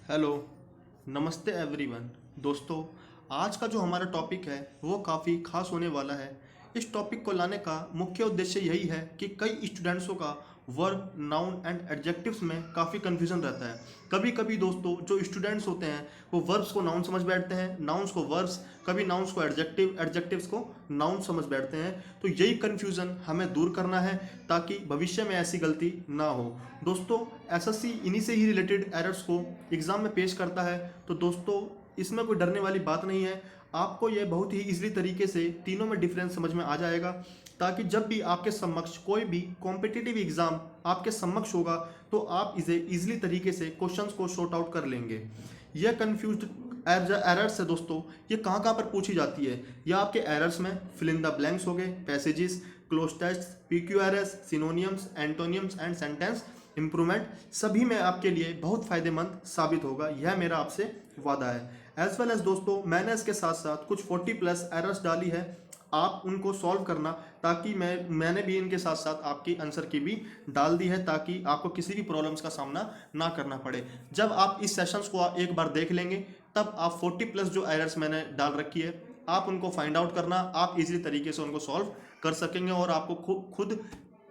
Hello, नमस्ते everyone. दोस्तों, आज का जो हमारा टॉपिक है वो काफ़ी खास होने वाला है। इस टॉपिक को लाने का मुख्य उद्देश्य यही है कि कई स्टूडेंट्सों का वर्ब, नाउन एंड एडजेक्टिव्स में काफ़ी कन्फ्यूज़न रहता है। कभी कभी दोस्तों जो स्टूडेंट्स होते हैं वो वर्ब्स को नाउन समझ बैठते हैं, नाउन्स को वर्ब्स, कभी नाउन्स को एडजेक्टिव, एडजेक्टिव्स को नाउन समझ बैठते हैं। तो यही कन्फ्यूज़न हमें दूर करना है ताकि भविष्य में ऐसी गलती ना हो। दोस्तों, एसएससी इन्हीं से ही रिलेटेड एरर्स को एग्ज़ाम में पेश करता है। तो दोस्तों, इसमें कोई डरने वाली बात नहीं है। आपको ये बहुत ही इजीली तरीके से तीनों में डिफरेंस समझ में आ जाएगा, ताकि जब भी आपके समक्ष कोई भी कॉम्पिटिटिव एग्ज़ाम आपके समक्ष होगा तो आप इसे इजीली तरीके से क्वेश्चंस को शॉर्ट आउट कर लेंगे। यह कन्फ्यूज एरर्स है दोस्तों, ये कहाँ कहाँ पर पूछी जाती है। यह आपके एरर्स में फिल इन द ब्लैंक्स हो गए, passages, close text, PQRS, synonyms, एंटोनियम्स and sentence improvement, सभी में आपके लिए बहुत फायदेमंद साबित होगा। यह मेरा आपसे वादा है। एज वेल एज दोस्तों, मैंने इसके साथ साथ कुछ 40+ एरर्स डाली है, आप उनको सॉल्व करना, ताकि मैंने भी इनके साथ साथ आपकी आंसर की भी डाल दी है, ताकि आपको किसी भी प्रॉब्लम्स का सामना ना करना पड़े। जब आप इस सेशंस को एक बार देख लेंगे तब आप 40+ जो एरर्स मैंने डाल रखी है आप उनको फाइंड आउट करना, आप इजीली तरीके से उनको सॉल्व कर सकेंगे और आपको खुद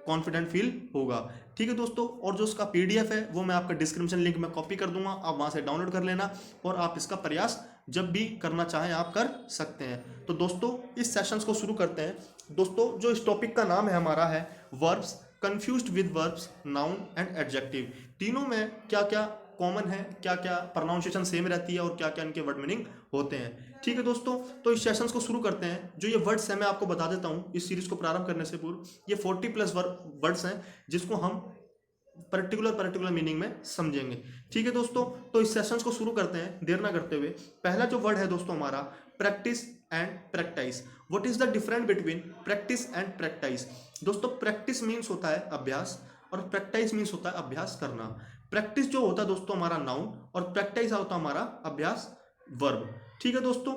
कॉन्फिडेंट फील होगा। ठीक है दोस्तों, और जो उसका पीडीएफ है वो मैं आपका डिस्क्रिप्शन लिंक में कॉपी कर दूंगा, आप वहां से डाउनलोड कर लेना और आप इसका प्रयास जब भी करना चाहें आप कर सकते हैं। तो दोस्तों, इस सेशंस को शुरू करते हैं। दोस्तों, जो इस टॉपिक का नाम है हमारा है verbs, confused with verbs, noun and adjective. तीनों में क्या क्या कॉमन है, क्या क्या प्रोनाउंसिएशन सेम रहती है और क्या क्या इनके वर्ड मीनिंग होते हैं। ठीक है दोस्तों, तो इस सेशंस को शुरू करते हैं। जो ये वर्ड्स हैं मैं आपको बता देता हूँ इस सीरीज को प्रारंभ करने से पूर्व। ये 40+ वर्ड्स हैं जिसको हम पर्टिकुलर मीनिंग में समझेंगे। ठीक है दोस्तों, तो इस सेशंस को शुरू करते हैं देर ना करते हुए। पहला जो वर्ड है दोस्तों हमारा, practice and practice. What is the difference between practice and practice. दोस्तों, प्रैक्टिस मीन्स होता है अभ्यास और प्रैक्टिस मीन्स होता है अभ्यास करना। प्रैक्टिस जो होता है दोस्तों हमारा नाउन और प्रैक्टिस होता है हमारा अभ्यास वर्ब। ठीक है दोस्तों,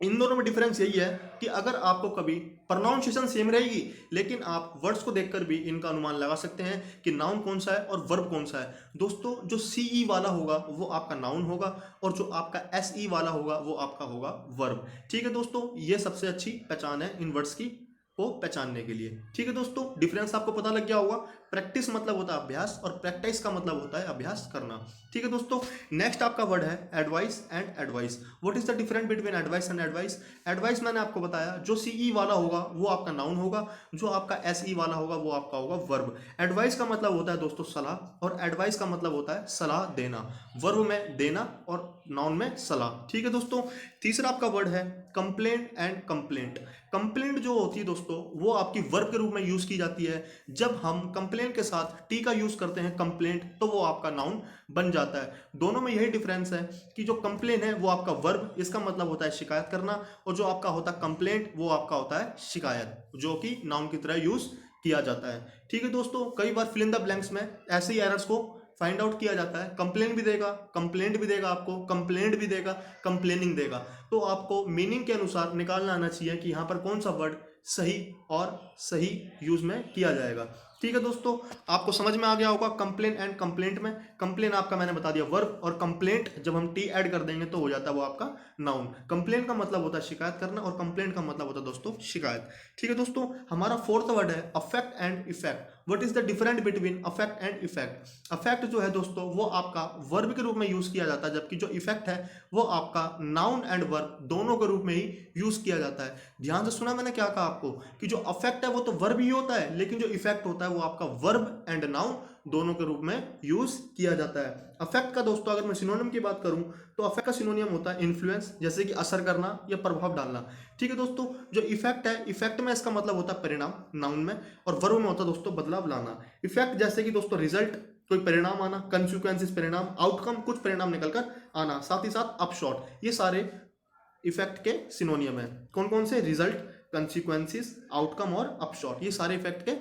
इन दोनों में डिफरेंस यही है कि अगर आपको कभी प्रोनाउंसिएशन सेम रहेगी, लेकिन आप वर्ड्स को देखकर भी इनका अनुमान लगा सकते हैं कि नाउन कौन सा है और वर्ब कौन सा है। दोस्तों, जो सीई वाला होगा वो आपका नाउन होगा और जो आपका एसई वाला होगा वो आपका होगा वर्ब। ठीक है दोस्तों, ये सबसे अच्छी पहचान है इन वर्ड्स की को पहचानने के लिए। ठीक है दोस्तों, डिफरेंस आपको पता लग गया होगा। प्रैक्टिस मतलब होता है अभ्यास और प्रैक्टिस का मतलब होता है अभ्यास करना। ठीक है दोस्तों, नेक्स्ट आपका वर्ड है advice and advice. What is the difference between advice and advice. Advice मैंने आपको बताया, जो सीई वाला होगा वो आपका नाउन होगा, जो आपका एसई वाला होगा वो आपका होगा वर्ब। एडवाइस का मतलब होता है दोस्तों सलाह, और एडवाइस का मतलब होता है सलाह देना। वर्ब में देना और नाउन में सलाह। ठीक है दोस्तों, तीसरा आपका वर्ड है कंप्लेंट एंड कंप्लेंट। कंप्लेंट जो होती है दोस्तों वो आपकी वर्ब के रूप में यूज की जाती है। जब हम कंप्लेंट के साथ टी का यूज करते हैं कंप्लेंट, तो वो आपका नाउन बन जाता है। दोनों में यही डिफरेंस है कि जो कंप्लेन है वो आपका वर्ब, इसका मतलब होता है शिकायत करना, और जो आपका होता है कंप्लेंट वो आपका होता है शिकायत, जो कि नाउन की तरह यूज किया जाता है। ठीक है दोस्तों, कई बार फिल इन द ब्लैंक्स में ऐसे ही एरर्स को फाइंड आउट किया जाता है। कंप्लेन भी देगा, कंप्लेंट भी देगा, आपको कंप्लेंट भी देगा, कंप्लेनिंग देगा। तो आपको मीनिंग के अनुसार निकालना आना चाहिए कि यहाँ पर कौन सा वर्ड सही और सही यूज में किया जाएगा। ठीक है दोस्तों, आपको समझ में आ गया होगा कंप्लेन एंड कंप्लेंट में। कंप्लेन आपका मैंने बता दिया वर्ब, और कंप्लेंट जब हम टी ऐड कर देंगे तो हो जाता है वो आपका नाउन। कंप्लेन का मतलब होता है शिकायत करना और कंप्लेंट का मतलब होता है दोस्तों शिकायत। ठीक है दोस्तों, हमारा फोर्थ वर्ड है affect and effect. What is the difference between affect and effect. Affect जो है दोस्तों वो आपका वर्ब के रूप में यूज किया जाता है, जबकि जो इफेक्ट है वो आपका नाउन एंड वर्ब दोनों के रूप में ही यूज किया जाता है। ध्यान से सुना मैंने क्या कहा आपको कि जो अफेक्ट है वो तो वर्ब ही होता है, लेकिन जो इफेक्ट होता है वो आपका वर्ब एंड नाउन दोनों के रूप में यूज किया जाता है। अफेक्ट का दोस्तों अगर मैं सिनोनिम की बात करूं तो अफेक्ट का सिनोनिम होता है इन्फ्लुएंस, जैसे कि असर करना या प्रभाव डालना। ठीक है दोस्तों, जो इफेक्ट है, इफेक्ट में इसका मतलब होता है परिणाम नाउन में, और वर्ब में होता है दोस्तों बदलाव लाना। इफेक्ट जैसे कि दोस्तों रिजल्ट, कोई परिणाम आना, कंसिक्वेंसेस परिणाम, आउटकम कुछ परिणाम निकलकर आना, साथ ही साथ अपशॉट, ये सारे इफेक्ट के सिनोनियम है। कौन कौन से, रिजल्ट, कंसिक्वेंसेस, आउटकम और अपशॉट, ये सारे इफेक्ट के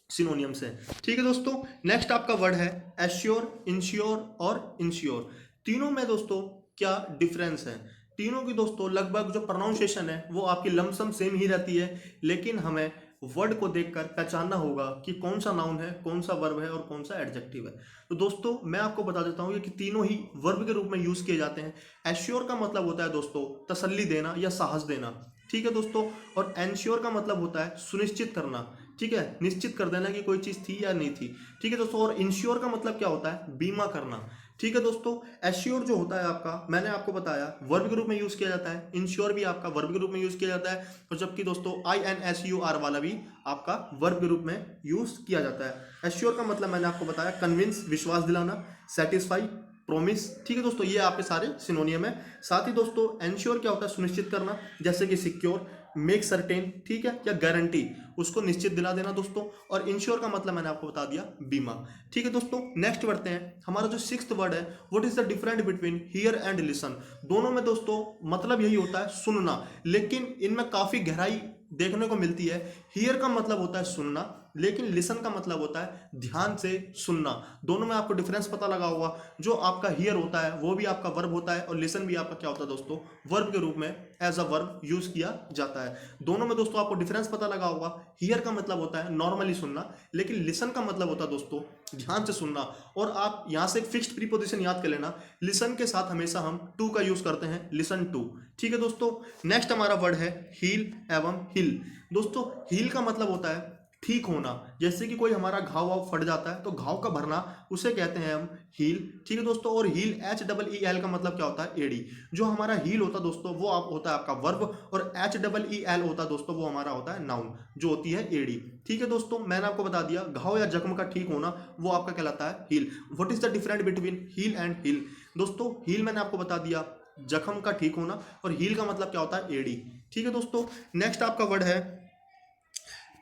सिनोनियम्स हैं। ठीक है दोस्तों, नेक्स्ट आपका वर्ड है एश्योर, इंश्योर और इंश्योर। तीनों में दोस्तों क्या डिफरेंस है। तीनों की दोस्तों लगभग जो प्रोनाउंसिएशन है वो आपकी लमसम सेम ही रहती है, लेकिन हमें वर्ड को देखकर पहचानना होगा कि कौन सा नाउन है, कौन सा वर्ब है और कौन सा एडजेक्टिव है। तो दोस्तों मैं आपको बता देता हूँ कि तीनों ही वर्ब के रूप में यूज किए जाते हैं। एश्योर का मतलब होता है दोस्तों तसल्ली देना या साहस देना, ठीक है दोस्तों। और एंश्योर का मतलब होता है सुनिश्चित करना, ठीक है, निश्चित कर देना कि कोई चीज़ थी या नहीं थी, ठीक है दोस्तों। और इंश्योर का मतलब क्या होता है, बीमा करना, ठीक है दोस्तों। एश्योर जो होता है आपका, मैंने आपको बताया वर्ब के रूप में यूज किया जाता है, इंश्योर भी आपका वर्ब के रूप में यूज किया जाता है, और जबकि दोस्तों INSUR वाला भी आपका वर्ब के रूप में यूज किया जाता है। एश्योर का मतलब मैंने आपको बताया कन्विंस, विश्वास दिलाना, सेटिस्फाई, प्रॉमिस, ठीक है दोस्तों, ये आपके सारे सिनोनियम है। साथ ही दोस्तों एंश्योर क्या होता है, सुनिश्चित करना, जैसे कि सिक्योर, मेक सर्टेन, ठीक है, या गारंटी, उसको निश्चित दिला देना दोस्तों। और इंश्योर का मतलब मैंने आपको बता दिया बीमा, ठीक है दोस्तों। नेक्स्ट बढ़ते हैं, हमारा जो सिक्स्थ वर्ड है, what is the difference between here and listen. दोनों में दोस्तों मतलब यही होता है सुनना, लेकिन इनमें काफी गहराई देखने को मिलती है। हियर का मतलब होता है सुनना, लेकिन लिसन का मतलब होता है ध्यान से सुनना। दोनों में आपको डिफरेंस पता लगा होगा, जो आपका हियर होता है वो भी आपका वर्ब होता है, और लिसन भी आपका क्या होता है दोस्तों, वर्ब के रूप में एज अ वर्ब यूज किया जाता है। दोनों में दोस्तों आपको डिफरेंस पता लगा होगा, हियर का मतलब होता है नॉर्मली सुनना, लेकिन लिसन का मतलब होता है दोस्तों ध्यान से सुनना। और आप यहां से फिक्स्ड प्रीपोजिशन याद कर लेना, लिसन के साथ हमेशा हम टू का यूज करते हैं, लिसन टू, ठीक है दोस्तों। नेक्स्ट हमारा वर्ड है हील एवं हिल। दोस्तों हील का मतलब होता है ठीक होना, जैसे कि कोई हमारा घाव वाव फट जाता है तो घाव का भरना, उसे कहते हैं हम हील, ठीक है दोस्तों। और हील HEEL का मतलब क्या होता है, एडी। जो हमारा हील होता है दोस्तों वो आप होता है आपका वर्ब, और HEEL होता है दोस्तों वो हमारा होता है नाउन, जो होती है एडी, ठीक है दोस्तों। मैंने आपको बता दिया घाव या जख्म का ठीक होना वो आपका कहलाता है heel. What is the difference between heel and hill. दोस्तों हील मैंने आपको बता दिया जख्म का ठीक होना, और हील का मतलब क्या होता है, एडी, ठीक है दोस्तों। नेक्स्ट आपका वर्ड है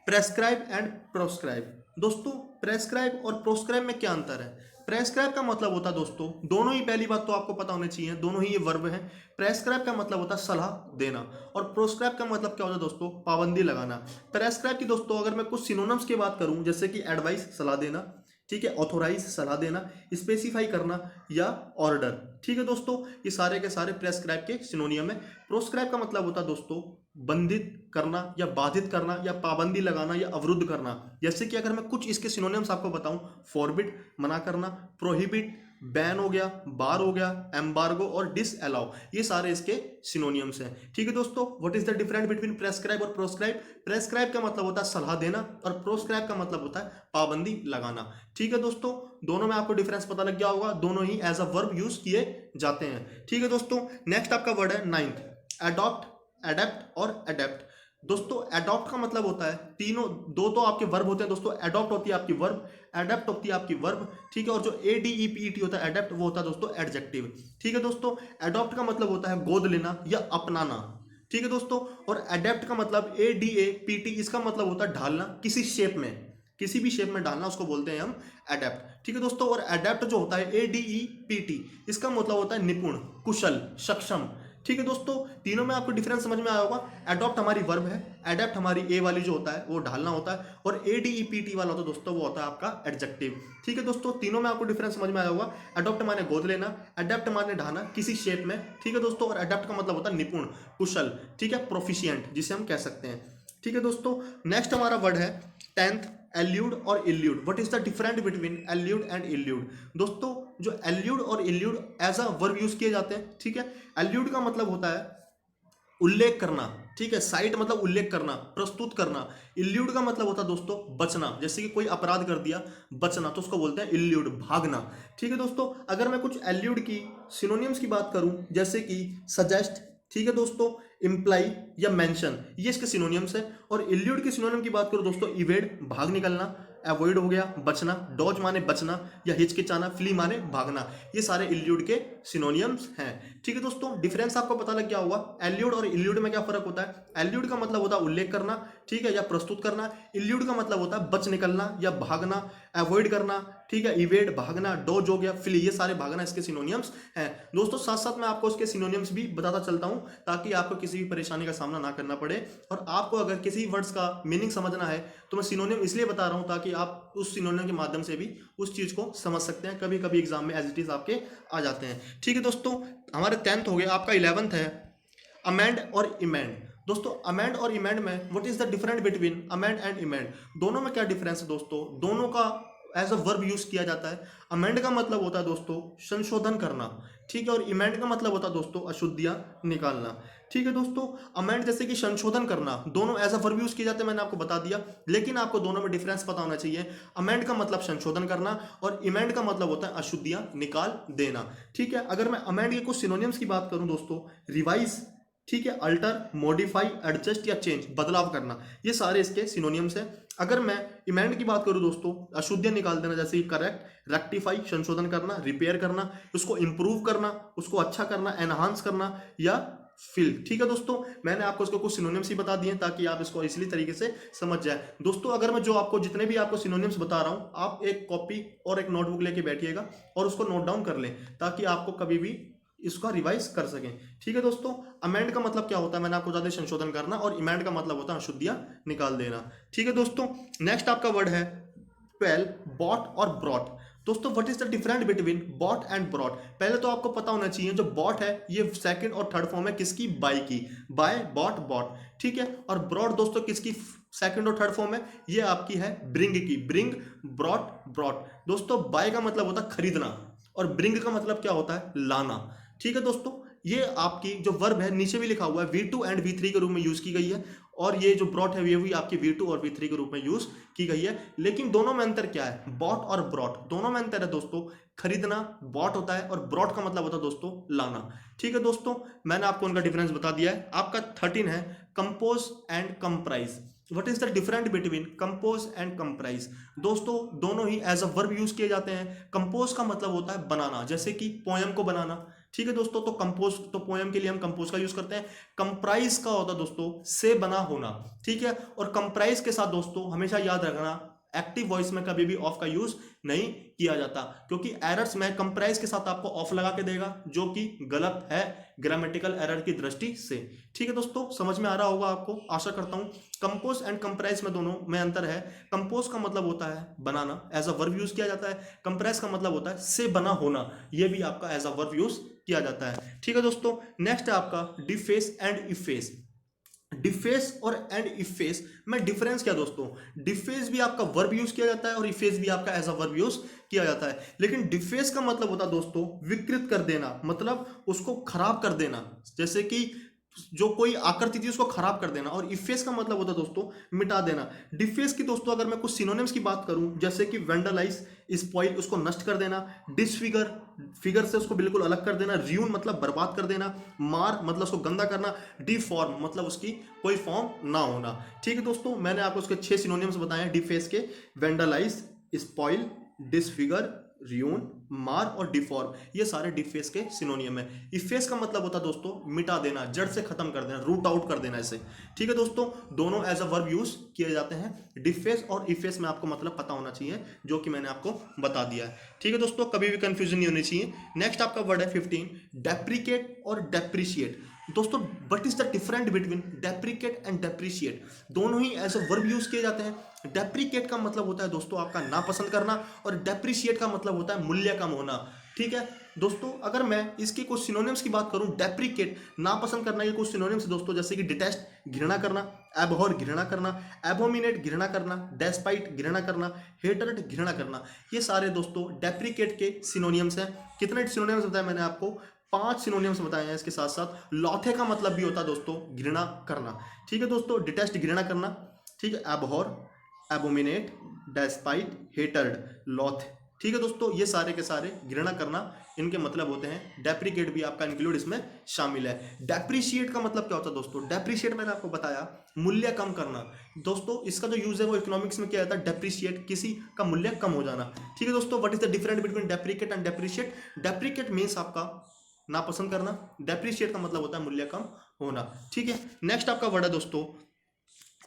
प्रेस्क्राइब एंड प्रोस्क्राइब। दोस्तों प्रेस्क्राइब और प्रोस्क्राइब में क्या अंतर है। प्रेस्क्राइब का मतलब होता है दोस्तों, दोनों ही, पहली बात तो आपको पता होनी चाहिए, दोनों ही ये वर्ब है। प्रेस्क्राइब का मतलब होता है सलाह देना, और प्रोस्क्राइब का मतलब क्या होता है दोस्तों, पाबंदी लगाना। प्रेस्क्राइब की दोस्तों अगर मैं कुछ सिनोनिम्स की बात करूं, जैसे कि एडवाइस सलाह देना, ठीक है, ऑथोराइज सलाह देना, स्पेसिफाई करना, या ऑर्डर, ठीक है दोस्तों, ये सारे के सारे प्रेस्क्राइब के सिनोनियम है। प्रोस्क्राइब का मतलब होता है दोस्तों बंधित करना या बाधित करना या पाबंदी लगाना या अवरुद्ध करना। जैसे कि अगर मैं कुछ इसके सिनोनिम्स आपको बताऊं, फॉरबिड मना करना, प्रोहिबिट बैन हो गया, बार हो गया, एम्बार्गो और डिसअलाउ, ये सारे इसके सिनोनियम्स हैं, ठीक है दोस्तों। What is the difference between prescribe और प्रोस्क्राइब। प्रेस्क्राइब का मतलब होता है सलाह देना, और प्रोस्क्राइब का मतलब होता है पाबंदी लगाना, ठीक है दोस्तों। दोनों में आपको डिफरेंस पता लग गया होगा, दोनों ही एज अ वर्ब यूज किए जाते हैं, ठीक है दोस्तों। नेक्स्ट आपका वर्ड है नाइन्थ, अडॉप्ट, एडेप्ट और अडेप्ट। दोस्तों एडॉप्ट का मतलब होता है, तीनों दो तो आपके वर्ब होते हैं दोस्तों, एडॉप्ट होती है आपकी वर्ब, एडेप्ट होती है आपकी वर्ब, ठीक है। और जो ADEPT होता है एडेप्ट, वो होता है दोस्तों एडजेक्टिव, ठीक है दोस्तों। एडॉप्ट का मतलब होता है गोद लेना या अपनाना, ठीक है दोस्तों। और एडेप्ट का मतलब ADAPT, इसका मतलब होता है ढालना, किसी शेप में, किसी भी शेप में डालना, उसको बोलते हैं हम एडेप्ट, ठीक है दोस्तों। और एडेप्ट जो होता है ADEPT, इसका मतलब होता है निपुण, कुशल, सक्षम, ठीक है दोस्तों। तीनों में आपको डिफरेंस समझ में आया होगा। एडॉप्ट हमारी वर्ब है, एडेप्ट हमारी ए वाली जो होता है वो ढालना होता है, और ADEPT वाला होता है दोस्तों वो होता है आपका एडजेक्टिव, ठीक है दोस्तों। तीनों में आपको डिफरेंस समझ में आया होगा। एडॉप्ट माने गोद लेना, एडेप्ट माने ढालना किसी शेप में, ठीक है दोस्तों। और एडेप्ट का मतलब होता है निपुण, कुशल, ठीक है, प्रोफिशिएंट जिसे हम कह सकते हैं, ठीक है दोस्तों। नेक्स्ट हमारा वर्ड है टेंथ, एल्यूड और elude. What is the difference between allude and elude. दोस्तों जो एल्यूड और elude as a verb use किए जाते हैं, ठीक है। एल्यूड का मतलब होता है उल्लेख करना, ठीक है, साइट मतलब उल्लेख करना, प्रस्तुत करना। इल्यूड का मतलब होता है दोस्तों बचना, जैसे कि कोई अपराध कर दिया, बचना, तो उसको बोलते हैं इल्यूड, भागना, ठीक है दोस्तों। अगर मैं कुछ एल्यूड की सिनोनिम्स की बात करूं, जैसे कि सजेस्ट, ठीक है दोस्तों, इम्प्लाई या मेंशन, ये इसके सिनोनिम्स है। और इल्यूड के सिनोनिम की बात करूं दोस्तों, इवेड भाग निकलना, अवॉइड हो गया बचना, डॉज माने बचना या हिचकिचाना, फ्ली माने भागना, ये सारे इल्यूड के सिनोनियम्स हैं, ठीक है दोस्तों। डिफरेंस आपको पता लग गया होगा। एल्यूड और इल्यूड में क्या फर्क होता है। एल्यूड का मतलब होता है उल्लेख करना, ठीक है, या प्रस्तुत करना। इल्यूड का मतलब होता है बच निकलना या भागना, अवॉइड करना, ठीक है, इवेड भागना, डॉज हो गया, फ्ली, ये सारे भागना इसके सिनोनियम्स हैं दोस्तों। साथ साथ मैं आपको उसके सिनोनियम्स भी बताता चलता हूं, ताकि आपको किसी भी परेशानी का सामना ना करना पड़े। और आपको अगर किसी वर्ड्स का मीनिंग समझना है तो मैं सिनोनियम इसलिए बता रहा हूं ताकि आप उस सिनोनियम के माध्यम से भी उस चीज को समझ सकते हैं। कभी कभी एग्जाम में एज इट इज आपके आ जाते हैं, ठीक है दोस्तों। हमारे 10th हो गया, आपका 11th है अमेंड और इमेंड। दोस्तों अमेंड और इमेंड में what is the difference between amend and emend, दोनों में क्या डिफरेंस है दोस्तों? दोनों का एज अ वर्ब यूज किया जाता है। अमेंड का मतलब होता है दोस्तों संशोधन करना, ठीक है, और इमेंड का मतलब होता है दोस्तों अशुद्धियां निकालना, ठीक है दोस्तों। अमेंड जैसे कि संशोधन करना, दोनों एज अ वर्ब यूज किए जाते हैं, मैंने आपको बता दिया, लेकिन आपको दोनों में डिफरेंस पता होना चाहिए। अमेंड का मतलब संशोधन करना और इमेंड का मतलब होता है अशुद्धियां निकाल देना, ठीक है। अगर मैं अमेंड के कुछ सिनोनिम्स की बात करूं दोस्तों, रिवाइज, ठीक है, अल्टर, मॉडिफाई, एडजस्ट या चेंज, बदलाव करना, ये सारे इसके सिनोनिम्स हैं। अगर मैं इमेंड की बात करूं दोस्तों, अशुद्धियां निकाल देना, जैसे कि करेक्ट, रेक्टिफाई संशोधन करना, रिपेयर करना, उसको इंप्रूव करना, उसको अच्छा करना, एनहांस करना या फिल, ठीक है दोस्तों। मैंने आपको इसको कुछ सिनोनिम्स ही बता दिए ताकि आप इसको इसी तरीके से समझ जाए दोस्तों। अगर मैं जो आपको जितने भी आपको सिनोनिम्स बता रहा हूं, आप एक कॉपी और एक नोटबुक लेके बैठिएगा और उसको नोट डाउन कर लें ताकि आपको कभी भी इसका रिवाइज कर सकें, ठीक है दोस्तों। अमेंड का मतलब क्या होता है, मैंने आपको ज्यादा संशोधन करना, और इमेंड का मतलब होता है अशुद्धियां निकाल देना, ठीक है दोस्तों। नेक्स्ट आपका वर्ड है 12, बॉट और ब्रॉट। दोस्तों what is the difference between bought and brought? पहले तो आपको पता होना चाहिए, जो बॉट है ये सेकंड और थर्ड फॉर्म है किसकी? बाय की, बाय, बॉट, बॉट, ठीक है। और ब्रॉट दोस्तों किसकी सेकंड और थर्ड फॉर्म है? ये आपकी है ब्रिंग की, ब्रिंग, ब्रॉट, ब्रॉट। दोस्तों बाय का मतलब होता है खरीदना और ब्रिंग का मतलब क्या होता है? लाना, ठीक है दोस्तों। ये आपकी जो वर्ब है नीचे भी लिखा हुआ है V2 एंड V3 के रूप में यूज की गई है, और ये जो ब्रॉट है ये भी आपकी V2 और V3 के रूप में यूज की गई है। लेकिन दोनों में अंतर क्या है? बॉट और ब्रॉट, दोनों में अंतर है दोस्तों। खरीदना बॉट होता है और ब्रॉट का मतलब होता है दोस्तों लाना, ठीक है दोस्तों। मैंने आपको उनका डिफरेंस बता दिया है। आपका 13 है compose and comprise. What is the difference between compose and comprise? दोस्तों दोनों ही एज अ वर्ब यूज किए जाते हैं। कंपोज का मतलब होता है बनाना, जैसे कि पोयम को बनाना, ठीक है दोस्तों। तो कंपोज, तो पोयम के लिए हम कंपोज का यूज करते हैं। कंप्राइज का होता है दोस्तों से बना होना, ठीक है। और कंप्राइज के साथ दोस्तों हमेशा याद रखना, एक्टिव वॉइस में कभी भी ऑफ का यूज नहीं किया जाता, क्योंकि एरर्स में कंप्राइज के साथ आपको ऑफ लगा के देगा, जो कि गलत है ग्रामेटिकल एरर की दृष्टि से, ठीक है दोस्तों। समझ में आ रहा होगा आपको, आशा करता हूं। कंपोज एंड कंप्राइज में दोनों में अंतर है। कंपोज का मतलब होता है बनाना, एज अ वर्ब यूज किया जाता है। कंप्राइज का मतलब होता है से बना होना, यह भी आपका एज अ वर्ब यूज किया जाता है, ठीक है दोस्तों। नेक्स्ट है आपका डिफेस एंड इफेस। डिफेस और एंड इफेस में डिफरेंस क्या दोस्तों? डिफेस भी आपका वर्ब यूज किया जाता है और इफेस भी आपका एज अ वर्ब यूज किया जाता है, लेकिन डिफेस का मतलब होता है दोस्तों विकृत कर देना, मतलब उसको खराब कर देना, जैसे कि जो कोई आकृति थी उसको खराब कर देना। और इफेस का मतलब होता है दोस्तों मिटा देना। डिफेस की दोस्तों अगर मैं कुछ सिनोनिम्स की बात करूं, जैसे कि वेंडलाइज, स्पॉइल, उसको नष्ट कर देना, डिसफिगर, फिगर से उसको बिल्कुल अलग कर देना, रियून मतलब बर्बाद कर देना, मार मतलब उसको गंदा करना, डिफॉर्म मतलब उसकी कोई फॉर्म ना होना, ठीक है दोस्तों। मैंने आपको उसके 6 सिनोनिम्स बताए हैं डिफेस के, वेंडलाइज, स्पॉइल, डिसफिगर, रियून, मार और डिफॉर्म, ये सारे डिफेस के सिनोनियम है। इफेस का मतलब होता है दोस्तों मिटा देना, जड़ से खत्म कर देना, रूट आउट कर देना इसे, ठीक है दोस्तों। दोनों एज अ वर्ब यूज किए जाते हैं। डिफेस और इफेस में आपको मतलब पता होना चाहिए, जो कि मैंने आपको बता दिया है, ठीक है दोस्तों। कभी भी कंफ्यूजन नहीं होनी चाहिए। नेक्स्ट आपका वर्ड है 15, डेप्रिकेट और डेप्रिशिएट। दोस्तों what is the difference between deprecate and depreciate? दोनों ही एज अ वर्ब यूज किए जाते हैं। डेप्रिकेट का मतलब होता है दोस्तों आपका नापसंद करना, और डेप्रिशिएट का मतलब होता है मूल्य कम होना, ठीक है दोस्तों। अगर मैं इसकी कुछ सिनोनिम्स की बात करूं, डेप्रिकेट नापसंद करना के कुछ सिनोनिम्स दोस्तों, जैसे कि डिटेस्ट घृणा करना, एबहॉर घृणा करना, एबोमिनेट घृणा करना, डेस्पाइट घृणा करना, हेटरेट घृणा करना, ये सारे दोस्तों डेप्रिकेट के सिनोनिम्स हैं। कितने सिनोनिम्स बताए मैंने आपको? 5 सिनोनिम्स बताए हैं। इसके साथ साथ लौथे का मतलब भी होता है दोस्तों घृणा करना, ठीक है दोस्तों। डिटेस्ट घृणा करना, ठीक है, एबहॉर, एबोमिनेट, डेस्पाइट, हेटर्ड, लॉथ, ठीक है दोस्तों। ये सारे के सारे घृणा करना इनके मतलब होते हैं। डेप्रिकेट भी आपका इंक्लूड इसमें शामिल है। डेप्रिशिएट का मतलब क्या होता है दोस्तों? डेप्रिशिएट मैंने आपको बताया मूल्य कम करना। दोस्तों इसका जो यूज है वो इकोनॉमिक्स में क्या आता है? डेप्रिशिएट, किसी का मूल्य कम हो जाना, ठीक है दोस्तों। What is the difference between deprecate and depreciate? Deprecate means आपका नापसंद करना, डेप्रिशिएट का मतलब होता है मूल्य कम होना, ठीक है। नेक्स्ट आपका वर्ड है दोस्तों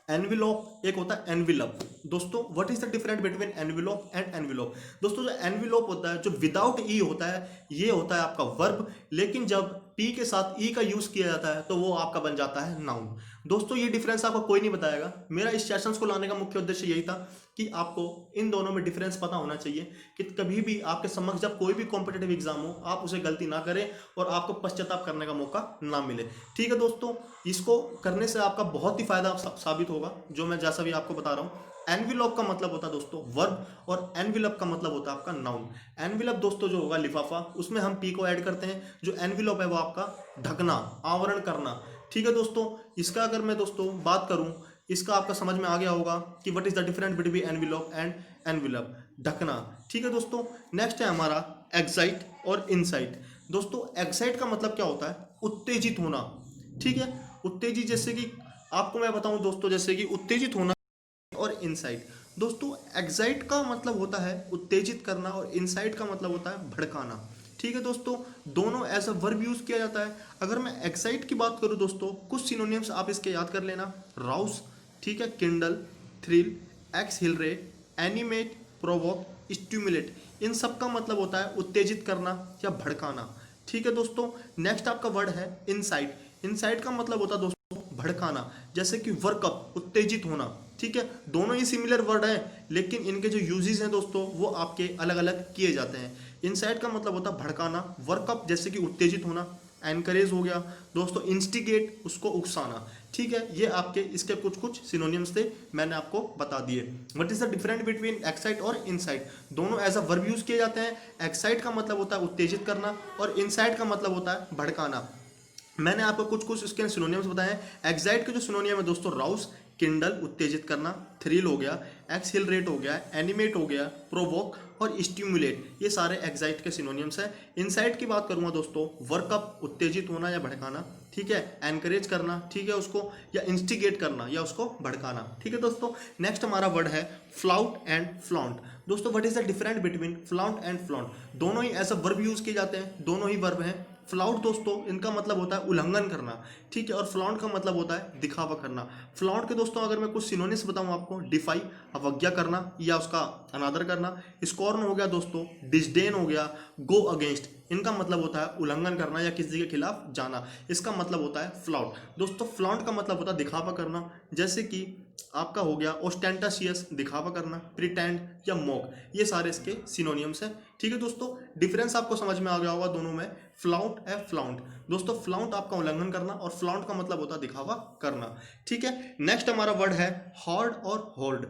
एनविलोप, एक होता है एनविलप। दोस्तों what is the difference between envelop and envelope? दोस्तों जो एनविलोप होता है, जो विदाउट ई होता है, ये होता है आपका वर्ब, लेकिन जब पी के साथ ई का यूज किया जाता है तो वो आपका बन जाता है नाउन। दोस्तों ये डिफरेंस आपको कोई नहीं बताएगा। मेरा इस सेशंस को लाने का मुख्य उद्देश्य यही था कि आपको इन दोनों में डिफरेंस पता होना चाहिए कि कभी भी आपके समक्ष जब कोई भी कॉम्पिटेटिव एग्जाम हो आप उसे गलती ना करें और आपको पश्चाताप करने का मौका ना मिले। ठीक है दोस्तों, इसको करने से आपका बहुत ही फायदा साबित होगा, जो मैं जैसा भी आपको बता रहा हूँ। एनविलॉप का मतलब होता है दोस्तों वर्ब, और एनविलप का मतलब होता है आपका नाउन। एनविलप दोस्तों जो होगा लिफाफा, उसमें हम पी को ऐड करते हैं। जो एनविलॉप है वो आपका ढकना, आवरण करना। ठीक है दोस्तों, इसका अगर मैं दोस्तों बात करूं, इसका आपका समझ में आ गया होगा कि what is the difference between envelope and envelop, ढकना। ठीक है दोस्तों, नेक्स्ट है हमारा एक्साइट और इनसाइट। दोस्तों एक्साइट का मतलब क्या होता है? उत्तेजित होना। ठीक है, उत्तेजित, जैसे कि आपको मैं बताऊं दोस्तों, जैसे कि उत्तेजित होना और इनसाइट। दोस्तों एक्साइट का मतलब होता है उत्तेजित करना और इनसाइट का मतलब होता है भड़काना। ठीक है दोस्तों, दोनों एज अ वर्ब यूज किया जाता है। अगर मैं एक्साइट की बात करूं दोस्तों, कुछ सिनोनिम्स आप इसके याद कर लेना। राउस, ठीक है, kindle, thrill, exhilarate, animate, provoke, stimulate, इन सब का मतलब होता है उत्तेजित करना या भड़काना। ठीक है दोस्तों, नेक्स्ट आपका वर्ड है इनसाइट। इनसाइट का मतलब होता है दोस्तों भड़काना, जैसे कि वर्कअप, उत्तेजित होना। ठीक है, दोनों ही सिमिलर वर्ड हैं, लेकिन इनके जो यूजेस हैं दोस्तों वो आपके अलग अलग किए जाते हैं। इनसाइट का मतलब होता है भड़काना, वर्कअप जैसे कि उत्तेजित होना, एनकरेज हो गया दोस्तों, इंस्टिगेट उसको उकसाना। ठीक है, ये आपके इसके कुछ कुछ सिनोनिम्स थे, मैंने आपको बता दिए। What is the difference between excite और इनसाइट? दोनों एज अ वर्ब यूज किए जाते हैं। एक्साइट का मतलब होता है उत्तेजित करना और इनसाइट का मतलब होता है भड़काना। मैंने आपको कुछ कुछ इसके सिनोनिम्स बताए हैं। एक्साइट के जो सिनोनियम है दोस्तों, राउस, किंडल, उत्तेजित करना, थ्रिल हो गया, एक्सहिलरेट हो गया, एनिमेट हो गया, प्रोवोक और स्टिमुलेट, ये सारे एक्साइट के सिनोनिम्स हैं। इनसाइट की बात करूंगा दोस्तों, वर्कअप, उत्तेजित होना या भड़काना। ठीक है, एनकरेज करना, ठीक है उसको, या इंस्टिगेट करना या उसको भड़काना। ठीक है दोस्तों, नेक्स्ट हमारा वर्ड है फ्लाउट एंड फ्लॉन्ट। दोस्तों what is the difference between flaunt and flaunt? दोनों ही ऐसा वर्ब यूज किए जाते हैं, दोनों ही वर्ब हैं। फ्लाउट दोस्तों इनका मतलब होता है उल्लंघन करना। ठीक है, और फ्लॉन्ट का मतलब होता है दिखावा करना। फ्लॉन्ट के दोस्तों अगर मैं कुछ सिनोनिम्स बताऊं आपको, डिफाई, अवज्ञा करना या उसका अनादर करना। स्कॉर्न हो गया दोस्तों, डिसडेन हो गया, गो अगेंस्ट, इनका मतलब होता है उल्लंघन करना या किसी के खिलाफ जाना। इसका मतलब होता है फ्लॉन्ट। दोस्तों फ्लॉन्ट का मतलब होता है दिखावा करना, जैसे कि आपका हो गया ओस्टेंटाशियस, दिखावा करना, प्रिटेंड या मॉक, ये सारे इसके सिनोनियम्स हैं। ठीक है दोस्तों, डिफरेंस आपको समझ में आ गया होगा दोनों में। फ्लाउंट है फ्लाउंट। दोस्तों फ्लाउंट आपका उल्लंघन करना और फ्लाउंट का मतलब होता है दिखावा करना। ठीक है, नेक्स्ट हमारा वर्ड है हॉर्ड और होल्ड।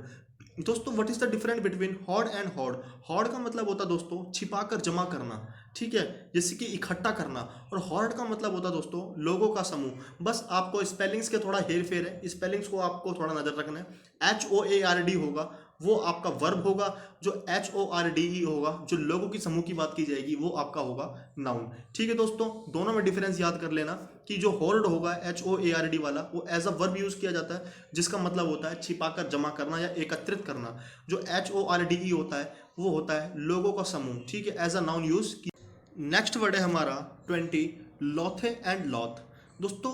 दोस्तों what is the difference between hoard and horde? Hoard का मतलब होता है दोस्तों छिपाकर जमा करना। ठीक है, जैसे कि इकट्ठा करना। और हॉर्ड का मतलब होता है दोस्तों लोगों का समूह। बस आपको स्पेलिंग्स के थोड़ा हेर फेर है, स्पेलिंग्स को आपको थोड़ा नजर रखना है। HOARD होगा वो आपका वर्ब होगा, जो HORDE होगा जो लोगों की समूह की बात की जाएगी वो आपका होगा नाउन। ठीक है दोस्तों, दोनों में डिफरेंस याद कर लेना कि जो होल्ड होगा HOARD वाला वो एज अ वर्ब यूज किया जाता है, जिसका मतलब होता है छिपाकर जमा करना या एकत्रित करना। जो HORDE होता है वो होता है लोगों का समूह। ठीक है, as a noun use. Next word है हमारा 20, लॉथे एंड लॉथ। दोस्तों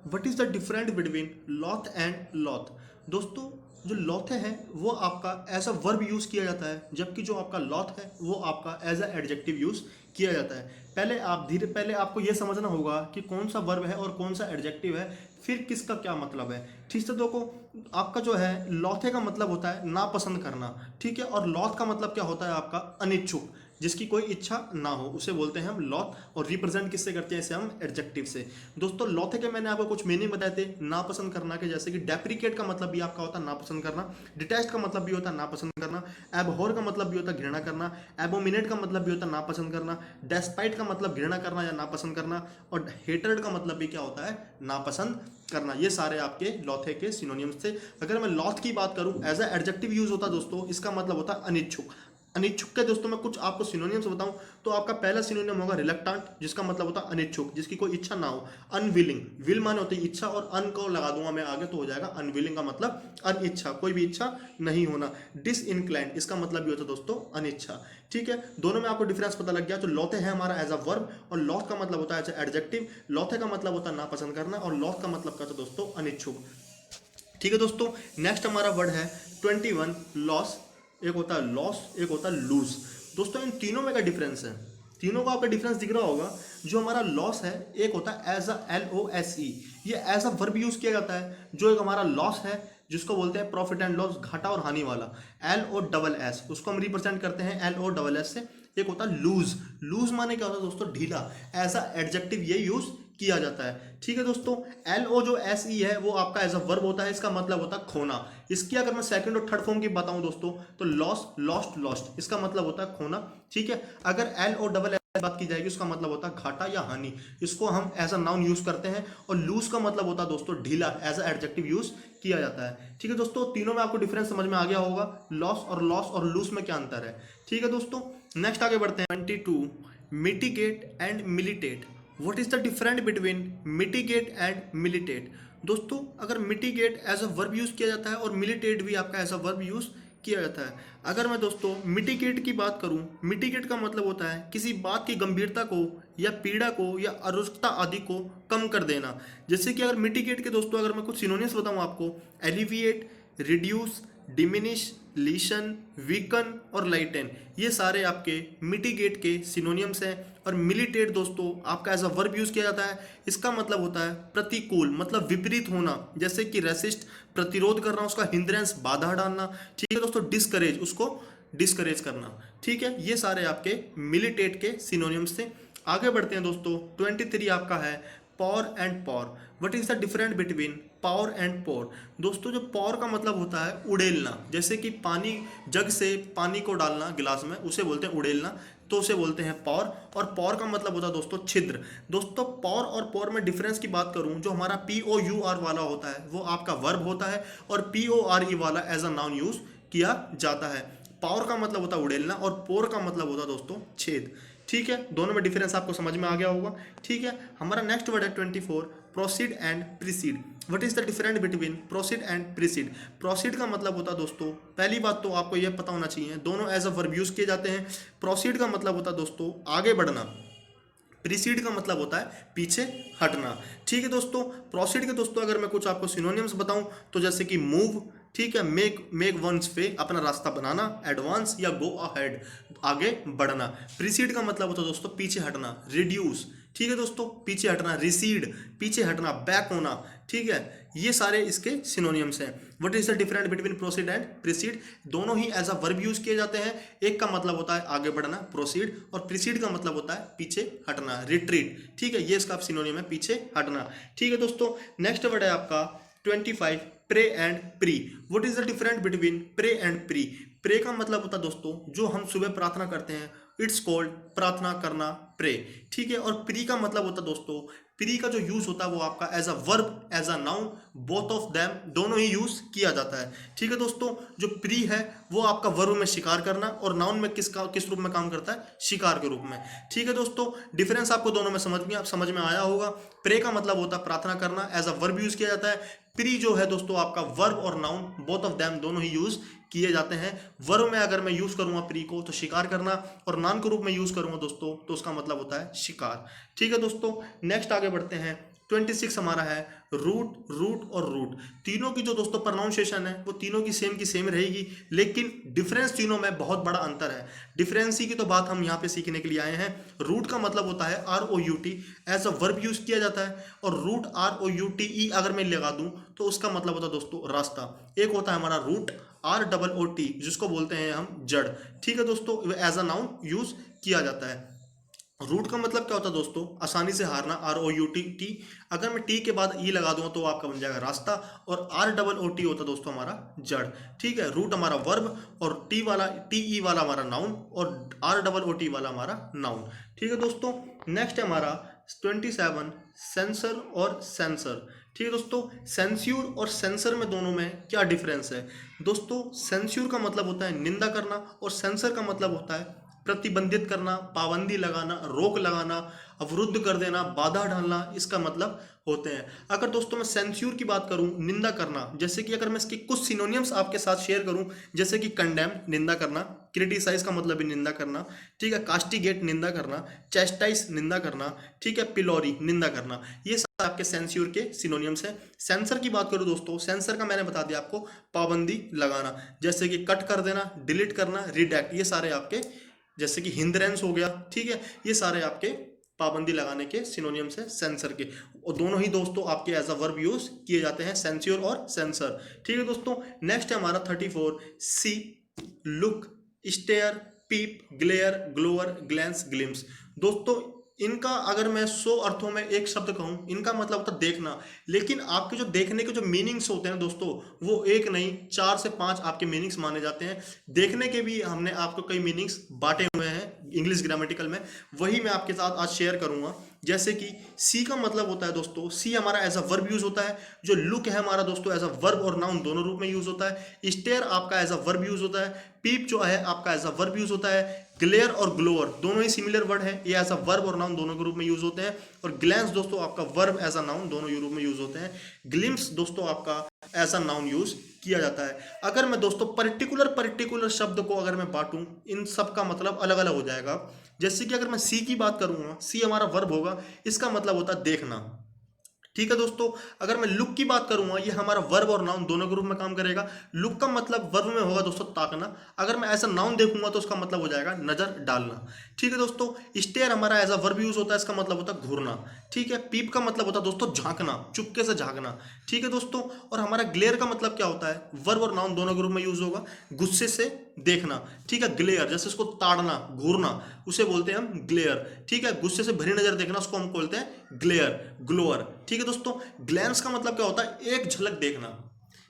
what is the difference between loath and लॉथ? दोस्तों जो लॉथ है वो आपका एज अ वर्ब यूज किया जाता है, जबकि जो आपका लॉथ है वो आपका एज अ एडजेक्टिव यूज किया जाता है। पहले आपको ये समझना होगा कि कौन सा वर्ब है और कौन सा एडजेक्टिव है, फिर किसका क्या मतलब है। ठीक है, देखो आपका जो है लॉथे का मतलब होता है नापसंद करना। ठीक है, और लॉथ का मतलब क्या होता है आपका अनिच्छुक, जिसकी कोई इच्छा ना हो, उसे बोलते हैं हम लॉथ। और रिप्रेजेंट किससे करते हैं इसे हम एडजेक्टिव से। दोस्तों लॉथ के मैंने आपको कुछ मीनिंग बताए थे नापसंद करना के, जैसे कि डेप्रिकेट का मतलब भी आपका होता है नापसंद करना, डिटैच का मतलब भी होता है नापसंद करना, एबहोर का मतलब भी होता है घृणा करना, एबोमिनेट का मतलब भी होता है नापसंद करना, डेस्पाइट का मतलब घृणा करना या नापसंद करना, और हेटर्ड का मतलब भी क्या होता है नापसंद करना। ये सारे आपके लॉथे के सिनोनिम्स थे। अगर मैं लॉथ की बात करूं एज अ एडजेक्टिव यूज होता दोस्तों, इसका मतलब होता है अनिच्छुक। अनिच्छुक के दोस्तों मैं कुछ आपको सिनोनिम्स बताऊं तो आपका पहला सिनोनिम होगा रिलक्टेंट, जिसका मतलब होता है अनिच्छुक, जिसकी कोई इच्छा ना हो। अनविलिंग, विल माने होती है इच्छा, और अन को लगा दूंगा मैं आगे तो हो जाएगा अनविलिंग का मतलब अनिच्छा, कोई भी इच्छा नहीं होना। डिसइंक्लाइंड, इसका मतलब भी होता है दोस्तों अनिच्छा। ठीक है, दोनों में आपको डिफरेंस पता लग गया। तो लॉथे है हमारा एज अ वर्ब और लॉथ का मतलब होता है एज अ एडजेक्टिव। लॉथे का मतलब होता है नापसंद करना और लॉथ का मतलब क्या होता है दोस्तों अनिच्छुक। ठीक है दोस्तों, नेक्स्ट हमारा वर्ड है 21, लॉस। एक होता है लॉस, एक होता है लूज। दोस्तों इन तीनों में का डिफरेंस है, तीनों का आपका डिफरेंस दिख रहा होगा। जो हमारा लॉस है, एक होता है एज अ LOSE, ये एज अ वर्ब यूज किया जाता है। जो एक हमारा लॉस है जिसको बोलते हैं प्रॉफिट एंड लॉस, घाटा और हानि वाला, LOSS, उसको हम रिप्रेजेंट करते हैं LOSS से। एक होता है लूज, लूज माने क्या होता है दोस्तों, ढीला, एज अ एडजेक्टिव ये यूज किया जाता है। ठीक है दोस्तों, LOSE है वो आपका एज अ वर्ब होता है, इसका मतलब होता है खोना। इसकी अगर मैं सेकंड और थर्ड फॉर्म की बताऊं दोस्तों, तो लॉस, लॉस्ट, लॉस्ट, इसका मतलब होता है खोना। ठीक है, अगर LOSS बात की जाएगी उसका मतलब होता है घाटा या हानि, इसको हम एज अ नाउन यूज करते हैं। और लूज का मतलब होता है दोस्तों ढीला, एज अ एडजेक्टिव यूज किया जाता है। ठीक है दोस्तों, तीनों में आपको डिफरेंस समझ में आ गया होगा, लॉस और लूज में क्या अंतर है। ठीक है दोस्तों, नेक्स्ट आगे बढ़ते हैं। 22, mitigate and militate. What is the difference between mitigate and militate. दोस्तों, अगर mitigate as a verb use किया जाता है और मिलिटेट भी आपका एज अ वर्ब यूज किया जाता है। अगर मैं दोस्तों मिटिगेट की बात करूं, मिटिगेट का मतलब होता है किसी बात की गंभीरता को या पीड़ा को या अरुचता आदि को कम कर देना। जैसे कि अगर मिटिगेट के दोस्तों अगर मैं कुछ सिनोनिम्स बताऊं आपको, एलिविएट, रिड्यूस, डिमिनिश, लीशन, वीकन और लाइटन, ये सारे आपके मिटिगेट के सिनोनियम्स हैं। और मिलिटेट दोस्तों आपका एज अ वर्ब यूज किया जाता है, इसका मतलब होता है प्रतिकूल, मतलब विपरीत होना। जैसे कि रेसिस्ट, प्रतिरोध करना, उसका हिंद्रेंस, बाधा डालना। ठीक है दोस्तों, डिस्करेज, उसको डिस्करेज करना। ठीक है, ये सारे आपके मिलिटेट के सिनोनियम्स थे। आगे बढ़ते हैं दोस्तों, 23 आपका है pour and pore. What is the difference between pour and pore. दोस्तों, जो पॉर का मतलब होता है उड़ेलना, जैसे कि पानी, जग से पानी को डालना गिलास में, उसे बोलते हैं उड़ेलना, तो उसे बोलते हैं पॉर। और पॉर का मतलब होता है दोस्तों छिद्र। दोस्तों, पॉर और पॉर में डिफरेंस की बात करूं, जो हमारा POUR वाला होता है वो आपका वर्ब होता है, और PORE वाला एज अ नाउन यूज किया जाता है। पॉर का मतलब होता है उड़ेलना और पोर का मतलब होता है दोस्तों छेद। ठीक है, दोनों में डिफरेंस आपको समझ में आ गया होगा। ठीक है, हमारा नेक्स्ट वर्ड है 24, proceed and preceded. What is the difference between proceed and preceded. Proceed का मतलब होता है दोस्तों, पहली बात तो आपको यह पता होना चाहिए, दोनों एज अ वर्ब यूज किए जाते हैं। प्रोसीड का मतलब होता है दोस्तों आगे बढ़ना, प्रीसीड का मतलब होता है पीछे हटना। ठीक है दोस्तों, प्रोसीड के दोस्तों अगर मैं कुछ आपको सिनोनिम्स बताऊं, तो जैसे कि मूव, ठीक है, मेक, मेक वंस वे, अपना रास्ता बनाना, एडवांस या गो अहेड, आगे बढ़ना। प्रीसीड का मतलब होता है दोस्तों पीछे हटना, रिड्यूस, ठीक है दोस्तों, पीछे हटना, रिसीड, पीछे हटना, बैक होना। ठीक है, ये सारे इसके सिनोनियम्स हैं। What is the difference between proceed and preceded. दोनों ही एज अ वर्ब यूज किए जाते हैं। एक का मतलब होता है आगे बढ़ना, प्रोसीड, और प्रीसीड का मतलब होता है पीछे हटना, रिट्रीट। ठीक है, ये इसका सिनोनियम है, पीछे हटना। ठीक है दोस्तों, नेक्स्ट वर्ड है आपका 25, pray and prey. What is the difference between pray and prey. Pray का मतलब होता है दोस्तों जो हम सुबह प्रार्थना करते हैं, इट्स कॉल्ड प्रार्थना करना, प्रे। ठीक है, और प्री का मतलब होता है दोस्तों, प्री का जो यूज होता है वो आपका as a verb, as a noun, both of them, दोनों ही यूज किया जाता है। ठीक है दोस्तों, जो प्री है वो आपका वर्ब में शिकार करना, और नाउन में किस रूप में काम करता है, शिकार के रूप में। ठीक है दोस्तों, डिफरेंस आपको दोनों में समझ में आया होगा। प्रे का मतलब होता है प्रार्थना करना, एज अ वर्ब यूज किया जाता है। प्री जो है दोस्तों आपका वर्ब और नाउन, बोथ ऑफ देम, दोनों ही यूज किए जाते हैं। वर्ब में अगर मैं यूज करूंगा प्री को तो शिकार करना, और नाउन के रूप में यूज करूंगा दोस्तों तो उसका मतलब होता है शिकार। ठीक है दोस्तों, नेक्स्ट आगे बढ़ते हैं। 26 हमारा है रूट, रूट और रूट। तीनों की जो दोस्तों प्रोनाउंसिएशन है वो तीनों की सेम रहेगी, लेकिन डिफरेंस तीनों में बहुत बड़ा अंतर है। डिफरेंस की तो बात हम यहाँ पे सीखने के लिए आए हैं। रूट का मतलब होता है ROUT, as a verb use किया जाता है, और रूट ROUTE अगर मैं लगा दूं तो उसका मतलब होता है दोस्तों रास्ता। एक होता है हमारा रूट ROOT, जिसको बोलते हैं हम जड़। ठीक है दोस्तों, एज अ नाउन यूज किया जाता है। रूट का मतलब क्या होता है दोस्तों, आसानी से हारना, ROUT। अगर मैं टी के बाद ई लगा दूंगा तो आपका बन जाएगा रास्ता, और ROOT होता है दोस्तों हमारा जड़। ठीक है, रूट हमारा वर्ब, और TE वाला हमारा नाउन, और ROOT वाला हमारा नाउन। ठीक है दोस्तों, नेक्स्ट है हमारा 27, सेंसर और सेंसर। ठीक है दोस्तों, सेंस्यूर और सेंसर में दोनों में क्या डिफरेंस है। दोस्तों, सेंस्यूर का मतलब होता है निंदा करना, और सेंसर का मतलब होता है प्रतिबंधित करना, पाबंदी लगाना, रोक लगाना, अवरुद्ध कर देना, बाधा डालना, इसका मतलब होते हैं। अगर दोस्तों मैं सेंस्यूर की बात करूं, निंदा करना, जैसे कि अगर मैं इसके कुछ सिनोनियम्स आपके साथ शेयर करूं, जैसे कि कंडेम, निंदा करना, क्रिटिसाइज का मतलब भी निंदा करना, ठीक है, कास्टिगेट, निंदा करना, चेस्टाइज, निंदा करना, ठीक है, पिलोरी, निंदा करना, ये सब आपके सेंस्यूर के सिनोनियम्स हैं। सेंसर की बात करूं दोस्तों, सेंसर का मैंने बता दिया आपको, पाबंदी लगाना, जैसे कि कट कर देना, डिलीट करना, रिडेक्ट, ये सारे आपके जैसे कि हिंद्रेंस हो गया, ठीक है, ये सारे आपके पाबंदी लगाने के सिनोनियम्स है सेंसर के, और दोनों ही दोस्तों आपके एज अ वर्ब यूज किए जाते हैं, सेंस्योर और सेंसर। ठीक है दोस्तों, नेक्स्ट है हमारा 34, सी, लुक, स्टेयर, पीप, ग्लेयर, ग्लोअर, ग्लैंस, ग्लिम्स। दोस्तों इनका अगर मैं 100 अर्थों में एक शब्द कहूं, इनका मतलब होता है देखना, लेकिन आपके जो देखने के जो मीनिंग्स होते हैं दोस्तों, वो एक नहीं 4 से 5 आपके मीनिंग्स माने जाते हैं। देखने के भी हमने आपको कई मीनिंग्स बांटे हुए हैं इंग्लिश ग्रामेटिकल में, वही मैं आपके साथ आज शेयर करूंगा। जैसे कि सी का मतलब होता है दोस्तों, सी हमारा एज अ वर्ब यूज होता है। जो लुक है हमारा दोस्तों एज अ वर्ब और नाउन दोनों रूप में यूज होता है। स्टेयर आपका एज अ वर्ब यूज होता है। पीप जो है आपका एज अ वर्ब यूज होता है। ग्लेयर और ग्लोअर दोनों ही सिमिलर वर्ड है, ये एज अ वर्ब और नाउन दोनों के रूप में यूज होते हैं। और ग्लैंस दोस्तों आपका वर्ब एज अ नाउन दोनों रूप में यूज होते हैं। ग्लिम्स दोस्तों आपका एज अ नाउन यूज किया जाता है। अगर मैं दोस्तों पर्टिकुलर शब्द को अगर मैं बांटूं, इन सब का मतलब अलग अलग हो जाएगा। जैसे कि अगर मैं सी की बात करूंगा, सी हमारा वर्ब होगा, इसका मतलब होता है देखना। ठीक है दोस्तों, अगर मैं लुक की बात करूंगा, ये हमारा वर्ब और नाउन दोनों के रूप में काम करेगा। लुक का मतलब वर्ब में होगा दोस्तों ताकना, अगर मैं ऐसा नाउन देखूंगा तो उसका मतलब हो जाएगा नजर डालना। ठीक है दोस्तों, स्टेयर हमारा एज अ वर्ब यूज होता है, इसका मतलब होता है घूरना। ठीक है, पीप का मतलब होता है दोस्तों झांकना, चुपके से झांकना। ठीक है दोस्तों, और हमारा ग्लेयर का मतलब क्या होता है, वर्ब और नाउन दोनों के रूप में यूज होगा, गुस्से से देखना। ठीक है, ग्लेयर जैसे इसको ताड़ना, घूरना, उसे बोलते हैं हम ग्लेयर। ठीक है, गुस्से से भरी नजर देखना, उसको हम बोलते हैं ग्लेयर, ग्लोअर। ठीक है दोस्तों, ग्लैंस का मतलब क्या होता है, एक झलक देखना।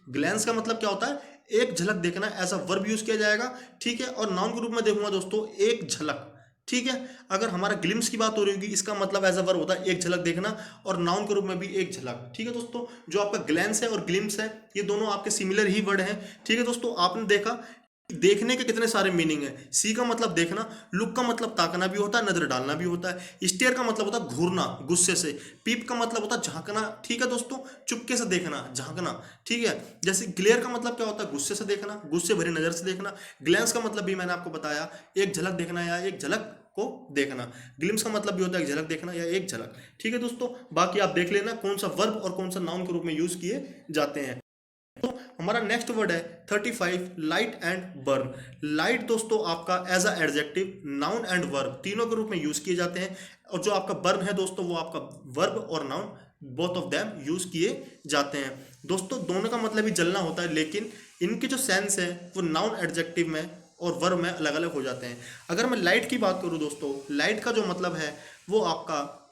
ग्लैंस का मतलब क्या होता है, एक झलक देखना, ऐसा वर्ब यूज किया जाएगा। ठीक है, और नाउन के रूप में देखूंगा दोस्तों, एक झलक। ठीक है, अगर हमारा ग्लिम्स की बात हो रही होगी, इसका मतलब एज अ वर्ब होता है एक झलक देखना, और नाउन के रूप में भी एक झलक। ठीक है दोस्तों, जो आपका ग्लैंस है और ग्लिम्स है, ये दोनों आपके सिमिलर ही वर्ड हैं। ठीक है दोस्तों, आपने देखा देखने के कितने सारे मीनिंग है। सी का मतलब देखना, लुक का मतलब ताकना भी होता है, नजर डालना भी होता है। स्टेयर का मतलब होता है घूरना गुस्से से। पीप का मतलब होता है झांकना। ठीक है दोस्तों, चुपके से देखना, झांकना। ठीक है, जैसे ग्लेयर का मतलब क्या होता है, गुस्से से देखना, गुस्से भरी नजर से देखना। ग्लैंस का मतलब भी मैंने आपको बताया, एक झलक देखना या एक झलक को देखना। ग्लिम्स का मतलब भी होता है एक झलक देखना या एक झलक। ठीक है दोस्तों, बाकी आप देख लेना कौन सा वर्ब और कौन सा नाउन के रूप में यूज किए जाते हैं। तो हमारा नेक्स्ट वर्ड है 35, लाइट एंड बर्न। लाइट दोस्तों आपका as a adjective, noun and verb तीनों के रूप में यूज किए जाते हैं। और जो आपका बर्न है दोस्तों, वो आपका वर्ब और noun both of them use किए जाते हैं। दोस्तों दोनों का मतलब ही जलना होता है, लेकिन इनके जो सेंस है वो नाउन एडजेक्टिव में और वर्ब में अलग अलग हो जाते हैं। अगर मैं लाइट की बात करूं दोस्तों, लाइट का जो मतलब है वो आपका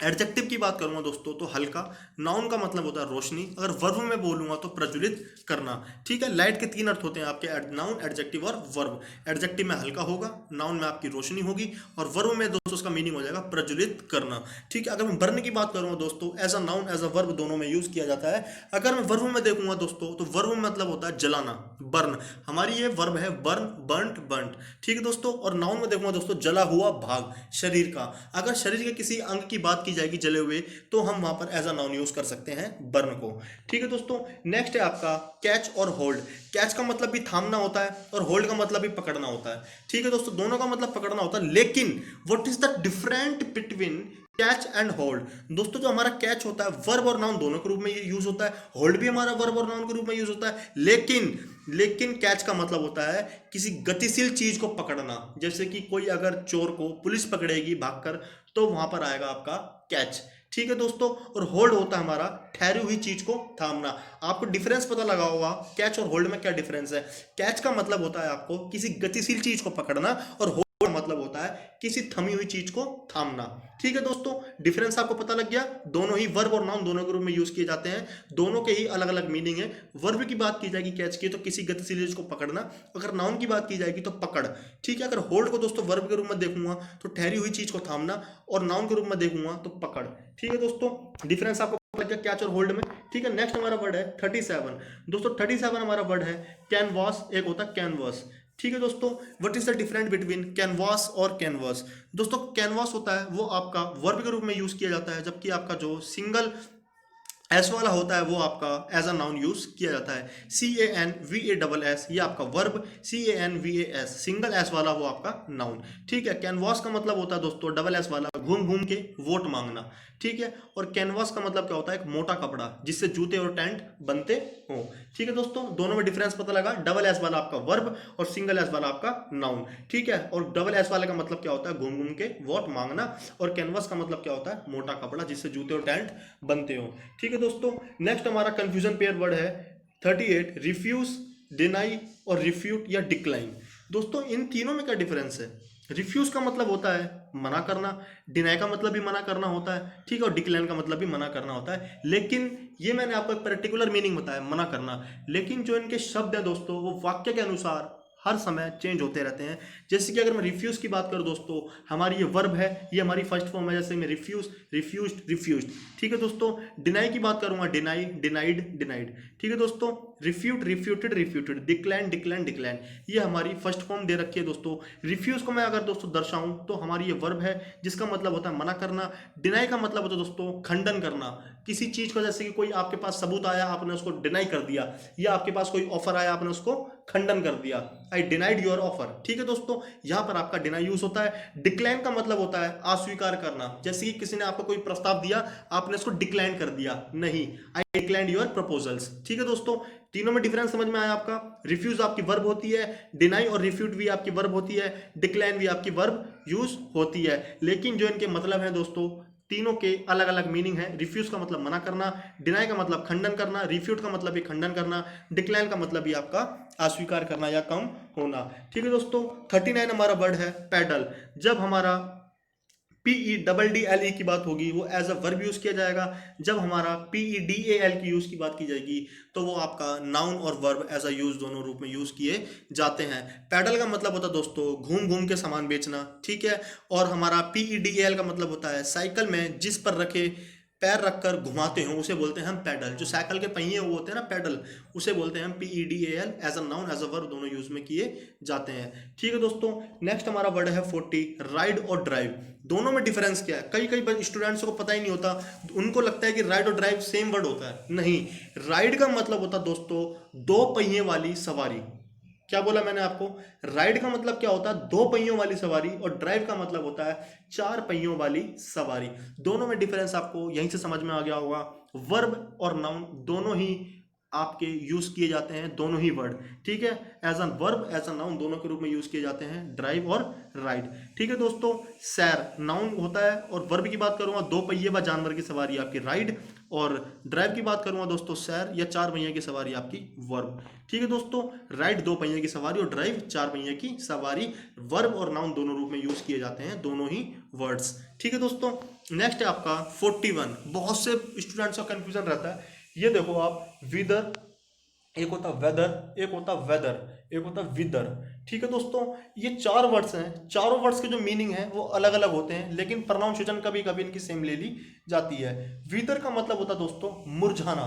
एडजेक्टिव की बात करूंगा दोस्तों तो हल्का। नाउन का मतलब होता है रोशनी। अगर वर्ब में बोलूंगा तो प्रज्वलित करना। ठीक है, लाइट के 3 अर्थ होते हैं आपके, नाउन, एडजेक्टिव और वर्ब। एडजेक्टिव में हल्का होगा, नाउन में आपकी रोशनी होगी, और वर्ब में दोस्तों उसका मीनिंग हो जाएगा प्रज्वलित करना। ठीक है, अगर मैं बर्न की बात करूंगा दोस्तों, as a noun as a verb दोनों में यूज किया जाता है। अगर मैं वर्ब में देखूंगा दोस्तों, तो वर्ब में मतलब होता है जलाना, बर्न। हमारी ये वर्ब है बर्न, बर्नट, बर्नट। ठीक है दोस्तों, और नाउन में देखूंगा दोस्तों, जला हुआ भाग शरीर का। अगर शरीर के किसी अंग की बात की जाएगी जले हुए, तो हम वहां पर एज अ नाउन यूज कर सकते हैं बर्न को। ठीक है दोस्तों, नेक्स्ट है आपका कैच और होल्ड। कैच का मतलब भी थामना होता है, और होल्ड का मतलब भी पकड़ना होता है। ठीक है दोस्तों, दोनों का मतलब पकड़ना होता है, लेकिन what is the different between catch and hold. दोस्तों जो हमारा कैच होता है वर्ब और नाउन दोनों के रूप में यूज होता है, होल्ड भी हमारा वर्ब और नाउन के रूप में यूज होता है, लेकिन कैच का मतलब होता है किसी गतिशील चीज को पकड़ना। जैसे कि कोई अगर चोर को पुलिस पकड़ेगी भागकर, तो वहां पर आएगा आपका कैच। ठीक है दोस्तों, और होल्ड होता है हमारा ठहरी हुई चीज को थामना। आपको डिफरेंस पता लगा होगा कैच और होल्ड में क्या डिफरेंस है। कैच का मतलब होता है आपको किसी गतिशील चीज को पकड़ना, और होल्ड का मतलब होता है किसी थमी हुई चीज को थामना। ठीक है दोस्तों, डिफरेंस आपको पता लग गया। दोनों ही वर्ब और नाउन दोनों के रूप में यूज किए जाते हैं, दोनों के ही अलग अलग मीनिंग है। वर्ब की बात की जाएगी कैच की, तो किसी गतिशील चीज को पकड़ना। अगर नाउन की बात की जाएगी तो पकड़। ठीक है, अगर होल्ड को दोस्तों वर्ब के रूप में देखूंगा तो ठहरी हुई चीज को थामना, और नाउन के रूप में देखूंगा तो पकड़। ठीक है दोस्तों, डिफरेंस आपको पता लग गया कैच और होल्ड में। ठीक है, नेक्स्ट हमारा वर्ड है 37। दोस्तों 37 हमारा वर्ड है कैनवास, एक होता है कैनवस। ठीक है दोस्तों, what is the difference between canvas और कैनवस। दोस्तों कैनवास होता है वो आपका वर्ब के रूप में यूज किया जाता है, जबकि आपका जो सिंगल एस वाला होता है वो आपका एज अ नाउन यूज किया जाता है। CANVASS ये आपका वर्ब, CANVAS सिंगल एस वाला वो आपका नाउन। ठीक है, कैनवास का मतलब होता है दोस्तों डबल एस वाला घूम घूम के वोट मांगना। ठीक है, और कैनवास का मतलब क्या होता है, एक मोटा कपड़ा जिससे जूते और टेंट बनते हो। ठीक है दोस्तों, दोनों में डिफरेंस पता लगा, डबल एस वाला आपका वर्ब और सिंगल एस वाला आपका नाउन। ठीक है, और डबल एस वाले का मतलब क्या होता है, घूम घूम के वोट मांगना, और कैनवास का मतलब क्या होता है, मोटा कपड़ा जिससे जूते और टेंट बनते हो। ठीक है दोस्तों, नेक्स्ट हमारा कंफ्यूजन पेयर वर्ड है 38, रिफ्यूज, डिनाई और रिफ्यूट या डिक्लाइन। दोस्तों इन तीनों में क्या डिफरेंस है? रिफ्यूज का मतलब होता है मना करना, डिनाई का मतलब भी मना करना होता है, ठीक है, और डिक्लाइन का मतलब भी मना करना होता है। लेकिन ये मैंने आपको एक पर्टिकुलर मीनिंग बताया मना करना, लेकिन जो इनके शब्द है दोस्तों वो वाक्य के अनुसार हर समय चेंज होते रहते हैं। जैसे कि अगर मैं रिफ्यूज की बात करूं दोस्तों, हमारी ये वर्ब है, ये हमारी फर्स्ट फॉर्म है, जैसे मैं रिफ्यूज, रिफ्यूज्ड, रिफ्यूज्ड। ठीक है दोस्तों, डिनाई की बात करूंगा, डिनाई, डिनाइड, डिनाइड। ठीक है दोस्तों, refute, refuted, refuted, decline, decline, decline, ये हमारी फर्स्ट फॉर्म दे रखी है दोस्तों। रिफ्यूज को मैं अगर दोस्तों दर्शाऊं तो हमारी ये वर्ब है जिसका मतलब होता है मना करना। डिनाई का मतलब होता है दोस्तों खंडन करना, किसी चीज को, जैसे कि कोई आपके पास सबूत आया आपने उसको डिनाई कर दिया, या आपके पास कोई ऑफर आया आपने उसको खंडन कर दिया, आई डिनाइड योर ऑफर। ठीक है दोस्तों, यहां पर आपका डिनाई यूज होता है। डिक्लाइन का मतलब होता है अस्वीकार करना, जैसे कि किसी ने आपको कोई प्रस्ताव दिया आपने उसको डिक्लाइन कर दिया, नहीं, आई डिक्लाइंड योर प्रपोजल्स। ठीक है दोस्तों, तीनों में डिफरेंस समझ में आया आपका। रिफ्यूज आपकी वर्ब होती है, डिनाई और रिफ्यूट भी आपकी वर्ब होती है, डिक्लाइन भी आपकी वर्ब यूज होती है, लेकिन जो इनके मतलब है दोस्तों तीनों के अलग अलग मीनिंग है। रिफ्यूज का मतलब मना करना, डिनाई का मतलब खंडन करना, रिफ्यूट का मतलब भी खंडन करना, डिक्लाइन का मतलब भी आपका अस्वीकार करना या कम होना। ठीक है दोस्तों, 39 हमारा वर्ड है पैडल। जब हमारा PEDDLE की बात होगी वो एज अ वर्ब यूज किया जाएगा। जब हमारा PEDAL की यूज की बात की जाएगी तो वो आपका नाउन और वर्ब एज अ यूज दोनों रूप में यूज किए जाते हैं। पैडल का मतलब होता है दोस्तों घूम घूम के सामान बेचना, ठीक है, और हमारा PEDAL का मतलब होता है साइकिल में जिस पर रखे पैर रखकर घुमाते हो उसे बोलते हैं हम पैडल। जो साइकिल के पहिए वो होते हैं ना पैडल, उसे बोलते हैं हम PEDAL, as a noun as a verb दोनों यूज में किए जाते हैं। ठीक है दोस्तों, नेक्स्ट हमारा वर्ड है 40, राइड और ड्राइव। दोनों में डिफरेंस क्या है, कई कई स्टूडेंट्स को पता ही नहीं होता, उनको लगता है कि राइड और ड्राइव सेम वर्ड होता है। नहीं, राइड का मतलब होता है दोस्तों दो पहिए वाली सवारी। क्या बोला मैंने आपको, राइड का मतलब क्या होता है, दो पहियों वाली सवारी, और ड्राइव का मतलब होता है चार पहियों वाली सवारी। दोनों में डिफरेंस आपको यहीं से समझ में आ गया होगा। वर्ब और नाउन दोनों ही आपके यूज किए जाते हैं, दोनों ही वर्ड, ठीक है, as a verb as a noun दोनों के रूप में यूज किए जाते हैं, ड्राइव और राइड। ठीक है दोस्तों, सैर नाउन होता है, और वर्ब की बात करूंगा दो पहिए व जानवर की सवारी आपकी राइड, और ड्राइव की बात करूंगा दोस्तों सैर या चार पहिए की सवारी आपकी वर्ब। ठीक है दोस्तों, राइड दो पहिए की सवारी और ड्राइव चार पहिए की सवारी, वर्ब और नाउन दोनों रूप में यूज किए जाते हैं, दोनों ही वर्ड्स। ठीक है दोस्तों, नेक्स्ट है आपका 41। बहुत से स्टूडेंट्स का कंफ्यूजन रहता है, ये देखो आप, विदर, एक होता वेदर, एक होता वेदर, एक होता विदर। ठीक है दोस्तों, ये चार वर्ड्स हैं, चारों वर्ड्स के जो मीनिंग है वो अलग अलग होते हैं, लेकिन प्रोनाउंसिएशन कभी कभी इनकी सेम ले ली जाती है। विदर का मतलब होता है दोस्तों मुरझाना,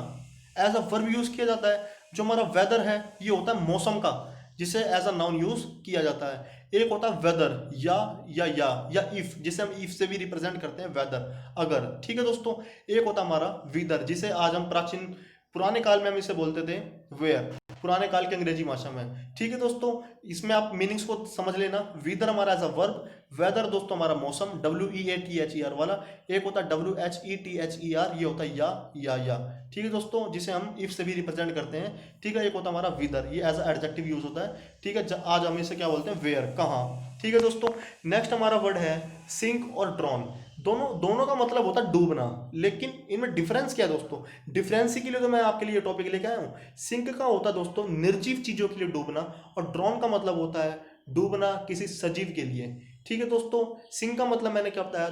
एज अ वर्ब यूज किया जाता है। जो हमारा वेदर है ये होता है मौसम का, जिसे एज अ नाउन यूज किया जाता है। एक होता है वेदर, या इफ, जिसे हम इफ से भी रिप्रेजेंट करते हैं, वेदर, अगर। ठीक है दोस्तों, एक होता हमारा विदर, जिसे आज हम प्राचीन पुराने काल में हम इसे बोलते थे वेयर, पुराने काल की अंग्रेजी भाषा में। ठीक है दोस्तों, इसमें आप मीनिंग्स को समझ लेना। विदर हमारा एज अ वर्ब, वेदर दोस्तों हमारा मौसम, WEATHER वाला, एक होता है WHETHER, ये होता है या। ठीक है दोस्तों, जिसे हम इफ से भी रिप्रेजेंट करते हैं। ठीक है, एक होता है हमारा विदर, ये एज एडजेक्टिव यूज होता है। ठीक है, आज हम इसे क्या बोलते हैं, वेयर, कहाँ। ठीक है दोस्तों, नेक्स्ट हमारा वर्ड है सिंक और ड्रॉन। दोनों दोनों का मतलब होता है डूबना, लेकिन इनमें डिफरेंस क्या है दोस्तों, डिफरेंस के लिए तो मैं आपके लिए टॉपिक लेके आया हूं। सिंक का होता है दोस्तों निर्जीव चीजों के लिए डूबना, और ड्रॉन का मतलब होता है डूबना किसी सजीव के लिए। ठीक है दोस्तों, सिंक का मतलब मैंने क्या बताया,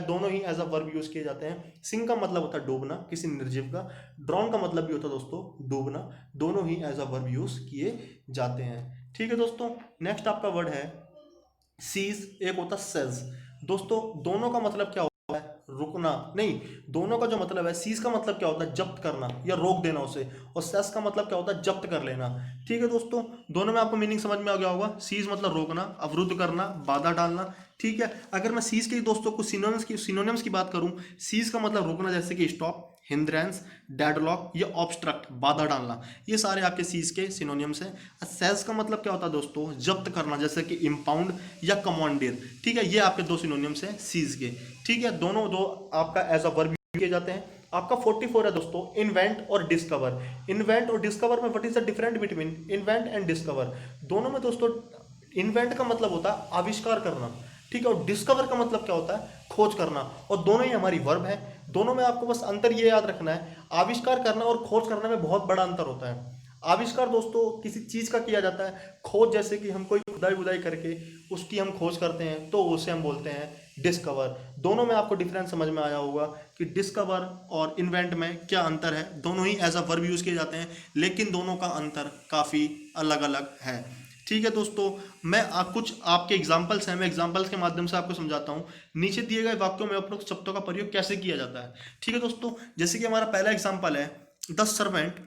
दोनों ही एज अ वर्ब यूज किए जाते हैं। सिंक का मतलब होता है डूबना किसी निर्जीव का, ड्रॉन का मतलब भी होता है दोस्तों डूबना, दोनों ही एज अ वर्ब यूज किए जाते हैं। ठीक है दोस्तों, नेक्स्ट आपका वर्ड है सीज, एक होता सेज। दोस्तों दोनों का मतलब क्या होता है, रुकना, नहीं, दोनों का जो मतलब है, सीज का मतलब क्या होता है, जब्त करना या रोक देना उसे, और सेस का मतलब क्या होता है, जब्त कर लेना। ठीक है दोस्तों, दोनों में आपको मीनिंग समझ में आ गया होगा। सीज मतलब रोकना, अवरुद्ध करना, बाधा डालना। ठीक है, अगर मैं सीज के दोस्तों को सिनोनिम्स की बात करूं, सीज का मतलब रोकना, जैसे कि स्टॉप, हिंद्रेंस, डेडलॉक या ऑब्स्ट्रक्ट, बाधा डालना, ये सारे आपके सीज के सिनोनिम्स हैं। सेज का मतलब क्या होता है दोस्तों, जब्त करना, जैसे कि इम्पाउंड या कमांडियर, ठीक है, ये आपके दो सिनोनिम्स हैं सीज के, ठीक है, दोनों दो आपका एज अ वर्ब किए जाते हैं। आपका 44 है दोस्तों, इन्वेंट और डिस्कवर। इन्वेंट और डिस्कवर में what is the different between invent and discover? दोनों में दोस्तों इन्वेंट का मतलब होता है आविष्कार करना, ठीक है, और डिस्कवर का मतलब क्या होता है, खोज करना, और दोनों ही हमारी वर्ब है। दोनों में आपको बस अंतर ये याद रखना है, आविष्कार करना और खोज करने में बहुत बड़ा अंतर होता है। आविष्कार दोस्तों किसी चीज का किया जाता है, खोज जैसे कि हम कोई खुदाई बुदाई करके उसकी हम खोज करते हैं तो उसे हम बोलते हैं डिस्कवर। दोनों में आपको डिफरेंस समझ में आया होगा कि डिस्कवर और इन्वेंट में क्या अंतर है। दोनों ही एज अ वर्ब यूज किए जाते हैं, लेकिन दोनों का अंतर काफी अलग अलग है, ठीक है दोस्तों। मैं कुछ आपके एग्जाम्पल्स हैं, मैं एग्जाम्पल्स के माध्यम से आपको समझाता हूँ नीचे दिए गए वाक्यों में उपरोक्त शब्दों का प्रयोग कैसे किया जाता है, ठीक है दोस्तों। जैसे कि हमारा पहला एग्जाम्पल है, the servant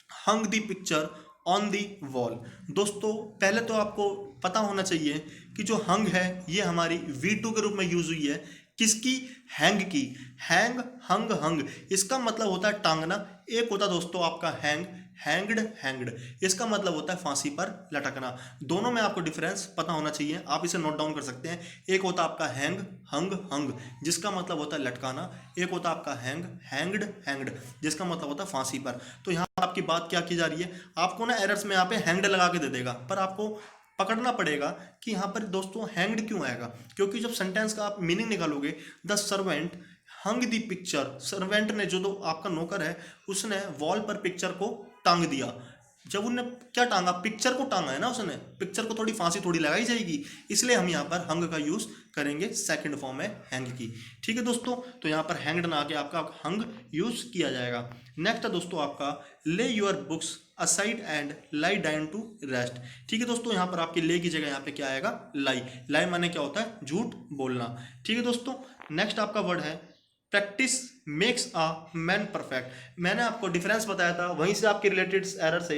hung the picture on the wall. दोस्तों पहले तो आपको पता होना चाहिए कि जो हंग है ये हमारी V2 के रूप में यूज हुई है, किसकी, हैंग की। हैंग, हंग, हंग, इसका मतलब होता है टांगना। एक होता है दोस्तों आपका हैंग, हैंग्ड, हैंग्ड, इसका मतलब होता है फांसी पर लटकना। दोनों में आपको डिफरेंस पता होना चाहिए, आप इसे नोट डाउन कर सकते हैं। एक होता है आपका हैंग, हंग, हंग, जिसका मतलब होता है लटकाना। एक होता है आपका हैंग, हैंग्ड, हैंग्ड, जिसका मतलब होता है फांसी पर। तो यहाँ पर आपकी बात क्या की जा रही है, आपको ना एरर्स में यहाँ पे हैंग्ड लगा के दे देगा, पर आपको पकड़ना पड़ेगा कि यहाँ पर दोस्तों हैंग्ड क्यों आएगा, क्योंकि जब सेंटेंस का आप मीनिंग निकालोगे, the servant hung the picture, servant ने, जो तो आपका नौकर है, उसने वॉल पर पिक्चर को टांग दिया। जब उन्हें क्या टांगा, पिक्चर को टांगा है ना उसने, पिक्चर को थोड़ी फांसी थोड़ी लगाई जाएगी, इसलिए हम यहाँ पर हंग का यूज करेंगे, सेकंड फॉर्म है हैंग की, ठीक है दोस्तों। तो यहाँ पर हैंग्ड ना आके आपका हंग यूज किया जाएगा। नेक्स्ट है दोस्तों आपका lay your books aside and lie down to rest, ठीक है दोस्तों। यहाँ पर आपकी ले की जगह यहाँ पे क्या आएगा, लाई। लाई माने क्या होता है, झूठ बोलना, ठीक है दोस्तों। नेक्स्ट आपका वर्ड है practice makes a man perfect. मैंने आपको डिफरेंस बताया था, वहीं से आपके रिलेटेड एरर से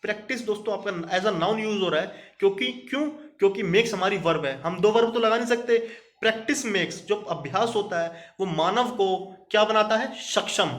प्रैक्टिस दोस्तों आपका एज अ नाउन यूज हो रहा है, क्योंकि मेक्स हमारी वर्ब है, हम दो वर्ब तो लगा नहीं सकते। प्रैक्टिस मेक्स, जो अभ्यास होता है वो मानव को क्या बनाता है, सक्षम।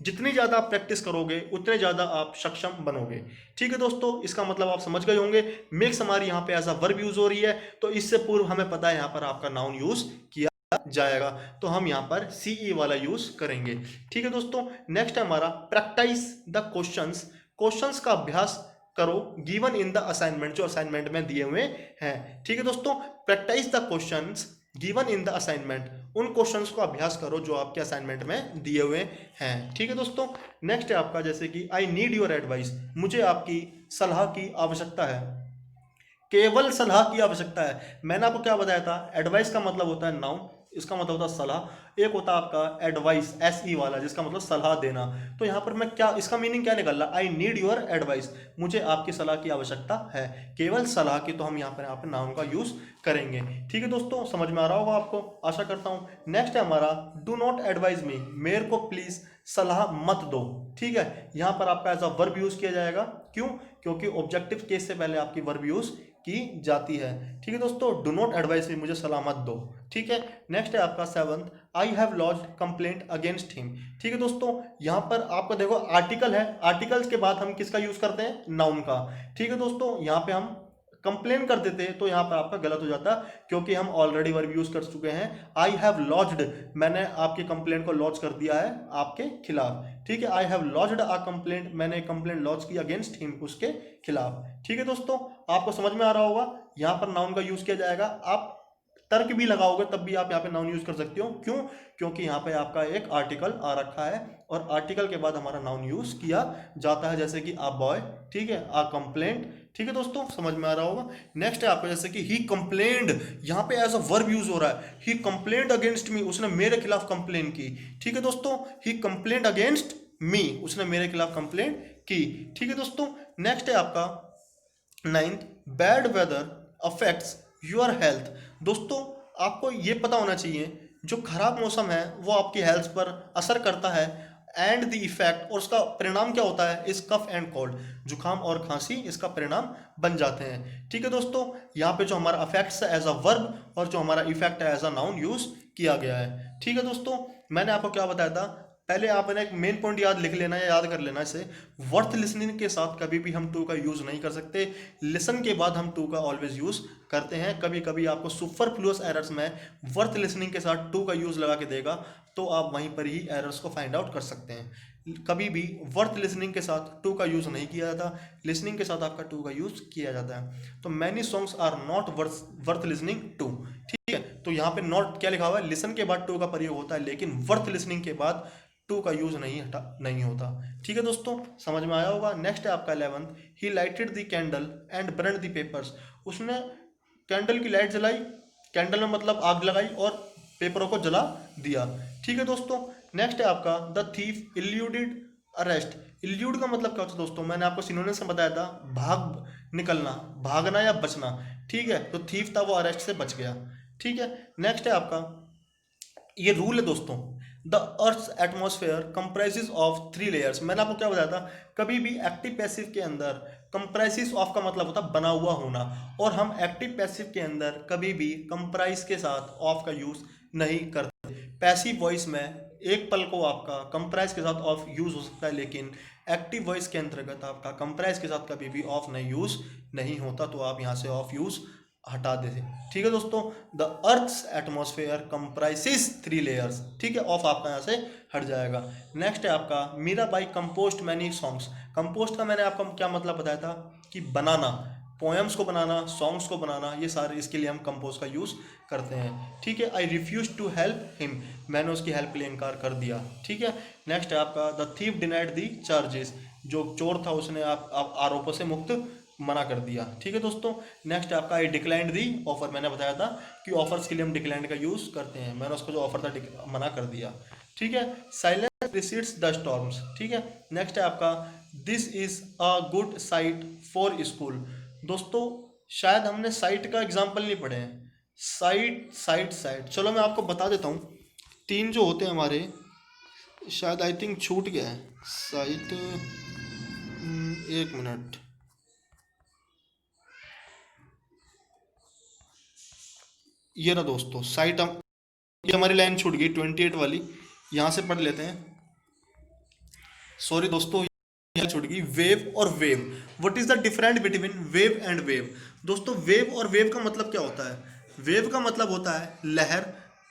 जितनी ज्यादा आप प्रैक्टिस करोगे उतने ज्यादा आप सक्षम बनोगे, ठीक है दोस्तों। इसका मतलब आप समझ गए होंगे, मेक्स हमारी यहाँ पे एज अ वर्ब यूज हो रही है, तो इससे पूर्व हमें पता है यहाँ पर आपका नाउन यूज किया जाएगा, तो हम यहाँ पर सीई वाला यूज करेंगे, ठीक है दोस्तों। नेक्स्ट है हमारा प्रैक्टिस द क्वेश्चंस, क्वेश्चंस का अभ्यास करो गिवन इन द असाइनमेंट, जो असाइनमेंट में दिए हुए हैं, ठीक है दोस्तों। Practice the questions given in the assignment, उन क्वेश्चंस को अभ्यास करो जो आपके असाइनमेंट में दिए हुए हैं, ठीक है दोस्तों। नेक्स्ट है आपका जैसे कि आई नीड योर एडवाइस, मुझे आपकी सलाह की आवश्यकता है, केवल सलाह की आवश्यकता है। मैंने आपको क्या बताया था, एडवाइस का मतलब होता है नाउन, इसका मतलब होता है सलाह। एक होता है आपका एडवाइस एस ई वाला, जिसका मतलब सलाह देना। तो यहाँ पर मैं क्या, इसका मीनिंग क्या निकल रहा, आई नीड योर एडवाइस, मुझे आपकी सलाह की आवश्यकता है, केवल सलाह की, तो हम यहाँ पर नाउन का यूज करेंगे, ठीक है दोस्तों। समझ में आ रहा होगा आपको, आशा करता हूँ। नेक्स्ट है हमारा डू नॉट एडवाइज मी, मेरे को प्लीज सलाह मत दो, ठीक है। यहाँ पर आपका एज अ वर्ब यूज किया जाएगा, क्यों, क्योंकि ऑब्जेक्टिव केस से पहले आपकी वर्ब यूज की जाती है, ठीक है दोस्तों। डू नॉट एडवाइस मी, मुझे सलाह मत दो, ठीक है। नेक्स्ट है आपका 7th, I have launched complaint against him, ठीक है दोस्तों। यहाँ पर आपको देखो आर्टिकल है, आर्टिकल्स के बाद हम किसका यूज करते हैं, नाउन का, ठीक है दोस्तों। यहाँ पे हम कंप्लेन कर देते हैं तो यहाँ पर आपका गलत हो जाता, क्योंकि हम ऑलरेडी वर्ब यूज कर चुके हैं। आई हैव लॉन्च्ड, मैंने आपकी कंप्लेंट को लॉन्च कर दिया है आपके खिलाफ, ठीक है। I have launched a complaint, मैंने कंप्लेंट लॉन्च की अगेंस्ट हिम, उसके खिलाफ, ठीक है दोस्तों। आपको समझ में आ रहा होगा, यहाँ पर नाउन का यूज किया जाएगा। आप तर्क भी लगाओगे तब भी आप यहाँ पे नाउन यूज कर सकते हो, क्यों, क्योंकि यहाँ पे आपका एक आर्टिकल आ रखा है, और आर्टिकल के बाद हमारा नाउन यूज किया जाता है, जैसे कि आ बॉय, ठीक है, आ कंप्लेंट, ठीक है दोस्तों, समझ में आ रहा होगा। नेक्स्ट है आपका जैसे कि ही कंप्लेंड, यहाँ पे एज अ वर्ब यूज हो रहा है, ही कंप्लेंड अगेंस्ट मी, उसने मेरे खिलाफ कंप्लेन की, ठीक है दोस्तों। ही कंप्लेंड अगेंस्ट मी, उसने मेरे खिलाफ कंप्लेन की, ठीक है दोस्तों। नेक्स्ट है आपका 9th, bad weather affects your health. दोस्तों आपको ये पता होना चाहिए जो खराब मौसम है वो आपकी हेल्थ पर असर करता है, एंड द इफेक्ट, और उसका परिणाम क्या होता है, इस कफ एंड कोल्ड, जुकाम और खांसी इसका परिणाम बन जाते हैं, ठीक है दोस्तों। यहाँ पे जो हमारा अफेक्ट्स है एज अ वर्ब, और जो हमारा इफेक्ट है एज अ नाउन यूज किया गया है, ठीक है दोस्तों। मैंने आपको क्या बताया था, पहले आपने एक मेन पॉइंट याद लिख लेना या याद कर लेना इसे, वर्थ लिसनिंग के साथ कभी भी हम टू का यूज नहीं कर सकते। लिसन के बाद हम टू का ऑलवेज यूज करते हैं। कभी कभी आपको सुपरफ्लुअस एरर्स में वर्थ लिसनिंग के साथ टू का यूज लगा के देगा, तो आप वहीं पर ही एरर्स को फाइंड आउट कर सकते हैं। कभी भी वर्थ लिसनिंग के साथ टू का यूज नहीं किया जाता, लिसनिंग के साथ आपका टू का यूज किया जाता है। तो many songs are not worth listening to, ठीक है। तो यहाँ पे नॉट क्या लिखा हुआ है, लिसन के बाद टू का प्रयोग होता है, लेकिन वर्थ लिसनिंग के बाद टू का यूज नहीं होता। ठीक है दोस्तों, समझ में आया होगा। नेक्स्ट है आपका 11th, he lighted the candle and burned the papers. उसने कैंडल की लाइट जलाई, कैंडल में मतलब आग लगाई और पेपरों को जला दिया। ठीक है दोस्तों, नेक्स्ट है आपका द थीफ इल्यूडेड अरेस्ट। इल्यूड का मतलब क्या होता है दोस्तों, मैंने आपको सिनोनिम्स में बताया था, भाग निकलना, भागना या बचना। ठीक है, तो थीफ था वो अरेस्ट से बच गया। ठीक है, नेक्स्ट है आपका, ये रूल है दोस्तों, the earth atmosphere comprises of 3 layers. मैंने आपको क्या बताया था, कभी भी एक्टिव पैसिव के अंदर कंप्राइजेस ऑफ का मतलब होता है बना हुआ होना, और हम एक्टिव पैसिव के अंदर कभी भी कंप्राइज के साथ ऑफ का यूज नहीं करते। पैसिव वॉइस में एक पल को आपका कंप्राइज के साथ ऑफ यूज हो सकता है, लेकिन एक्टिव वॉइस के अंतर्गत आपका कंप्राइज के साथ कभी भी ऑफ नहीं यूज नहीं होता, तो आप यहाँ से ऑफ यूज हटा देते। ठीक है दोस्तों, the earth's atmosphere comprises 3 layers. ठीक है, ऑफ आपका यहाँ से हट जाएगा। नेक्स्ट है आपका Mirabai compost many songs. Compost का मैंने आपको क्या मतलब बताया था कि बनाना, पोएम्स को बनाना, सॉन्ग्स को बनाना, ये सारे इसके लिए हम कंपोज का यूज करते हैं। ठीक है, I refuse to help him, मैंने उसकी हेल्प के लिए इनकार कर दिया। ठीक है, नेक्स्ट है आपका the thief denied the charges. जो चोर था उसने आप आरोपों से मुक्त मना कर दिया। ठीक है दोस्तों, नेक्स्ट आपका आई डिक्लाइंड दी ऑफर। मैंने बताया था कि ऑफर्स के लिए हम डिक्लाइंड का यूज करते हैं, मैंने उसको जो ऑफर था मना कर दिया। ठीक है, साइलेंस प्रीसीड्स द स्टॉर्म्स। ठीक है, नेक्स्ट है आपका this is a good site for school. दोस्तों शायद हमने साइट का एग्जाम्पल नहीं पढ़े हैं, साइट साइट साइट, चलो मैं आपको बता देता हूँ। 3 जो होते हैं हमारे, शायद आई थिंक छूट गया है साइट, 1 मिनट, ये ना दोस्तों साइट, हम ये हमारी लाइन छूट गई 28 वाली, यहाँ से पढ़ लेते हैं। सॉरी दोस्तों, यहाँ छूट गई, वेव और wave. What is the difference between wave and wave. दोस्तों वेव और वेव का मतलब क्या होता है, वेव का मतलब होता है लहर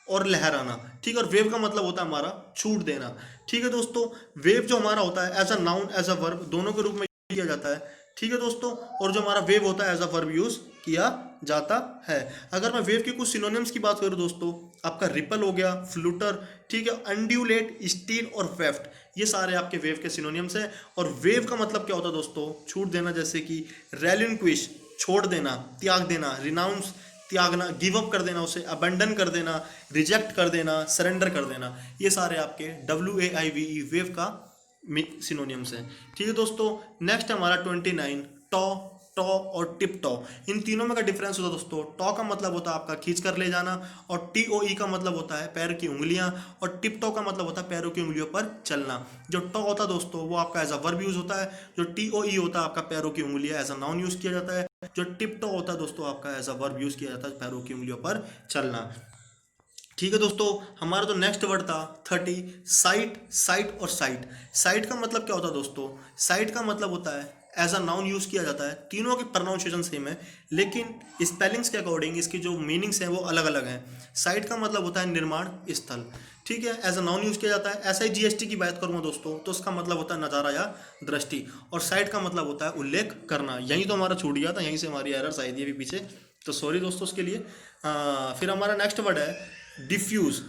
और लहराना। ठीक है, और वेव का मतलब होता है हमारा छूट देना। ठीक है दोस्तों, वेव जो हमारा होता है as a noun as a verb दोनों के रूप में किया जाता है। ठीक है दोस्तों, और जो हमारा वेव होता है एज अ वर्ब यूज किया जाता है। अगर मैं वेव के कुछ सिनोनिम्स की बात करूं दोस्तों, आपका रिपल हो गया, फ्लूटर, ठीक है, अंड्यूलेट, स्टील और वेफ्ट, ये सारे आपके वेव के सिनोनिम्स हैं। और वेव का मतलब क्या होता है दोस्तों, छूट देना, जैसे कि रेलिंक्विश, छोड़ देना, त्याग देना, रिनाउंस, त्यागना, गिव अप कर देना, उसे अबंडन कर देना, रिजेक्ट कर देना, सरेंडर कर देना, ये सारे आपके WAIVE वेव का सिनोनिम्स हैं। ठीक है दोस्तों, नेक्स्ट हमारा 29 टॉ, टॉ और टिप टॉ। इन तीनों में का डिफरेंस होता है दोस्तों, टॉ का मतलब होता है आपका खींच कर ले जाना, और TOE का मतलब होता है पैर की उंगलियां, और टिप टॉ का मतलब होता है पैरों की उंगलियों पर चलना। जो टॉ होता है दोस्तों वो आपका एज अ वर्ब यूज होता है, जो TOE होता है आपका पैरों की उंगलियां एज अ नाउन यूज किया जाता है, जो टिप टॉ होता है दोस्तों आपका एज अ वर्ब यूज किया जाता है, पैरों की उंगलियों पर चलना। ठीक है दोस्तों, हमारा जो नेक्स्ट वर्ड था 30 साइट, साइट और साइट। साइट का मतलब क्या होता है दोस्तों, साइट का मतलब होता है एज अ नाउन यूज किया जाता है, तीनों के प्रोनाउंसिएशन सेम है, लेकिन स्पेलिंग्स के अकॉर्डिंग इसकी जो मीनिंग्स हैं वो अलग अलग हैं। साइट का मतलब होता है निर्माण स्थल, ठीक है, एज अ नाउन यूज किया जाता है। ऐसा ही GST की बात करूंगा दोस्तों, तो उसका मतलब होता है नज़ारा या दृष्टि, और साइट का मतलब होता है उल्लेख करना। यही तो हमारा छूट गया था, यहीं से हमारी एरर्स आई थी अभी पीछे, तो सॉरी दोस्तों उसके लिए। फिर हमारा नेक्स्ट वर्ड है डिफ्यूज।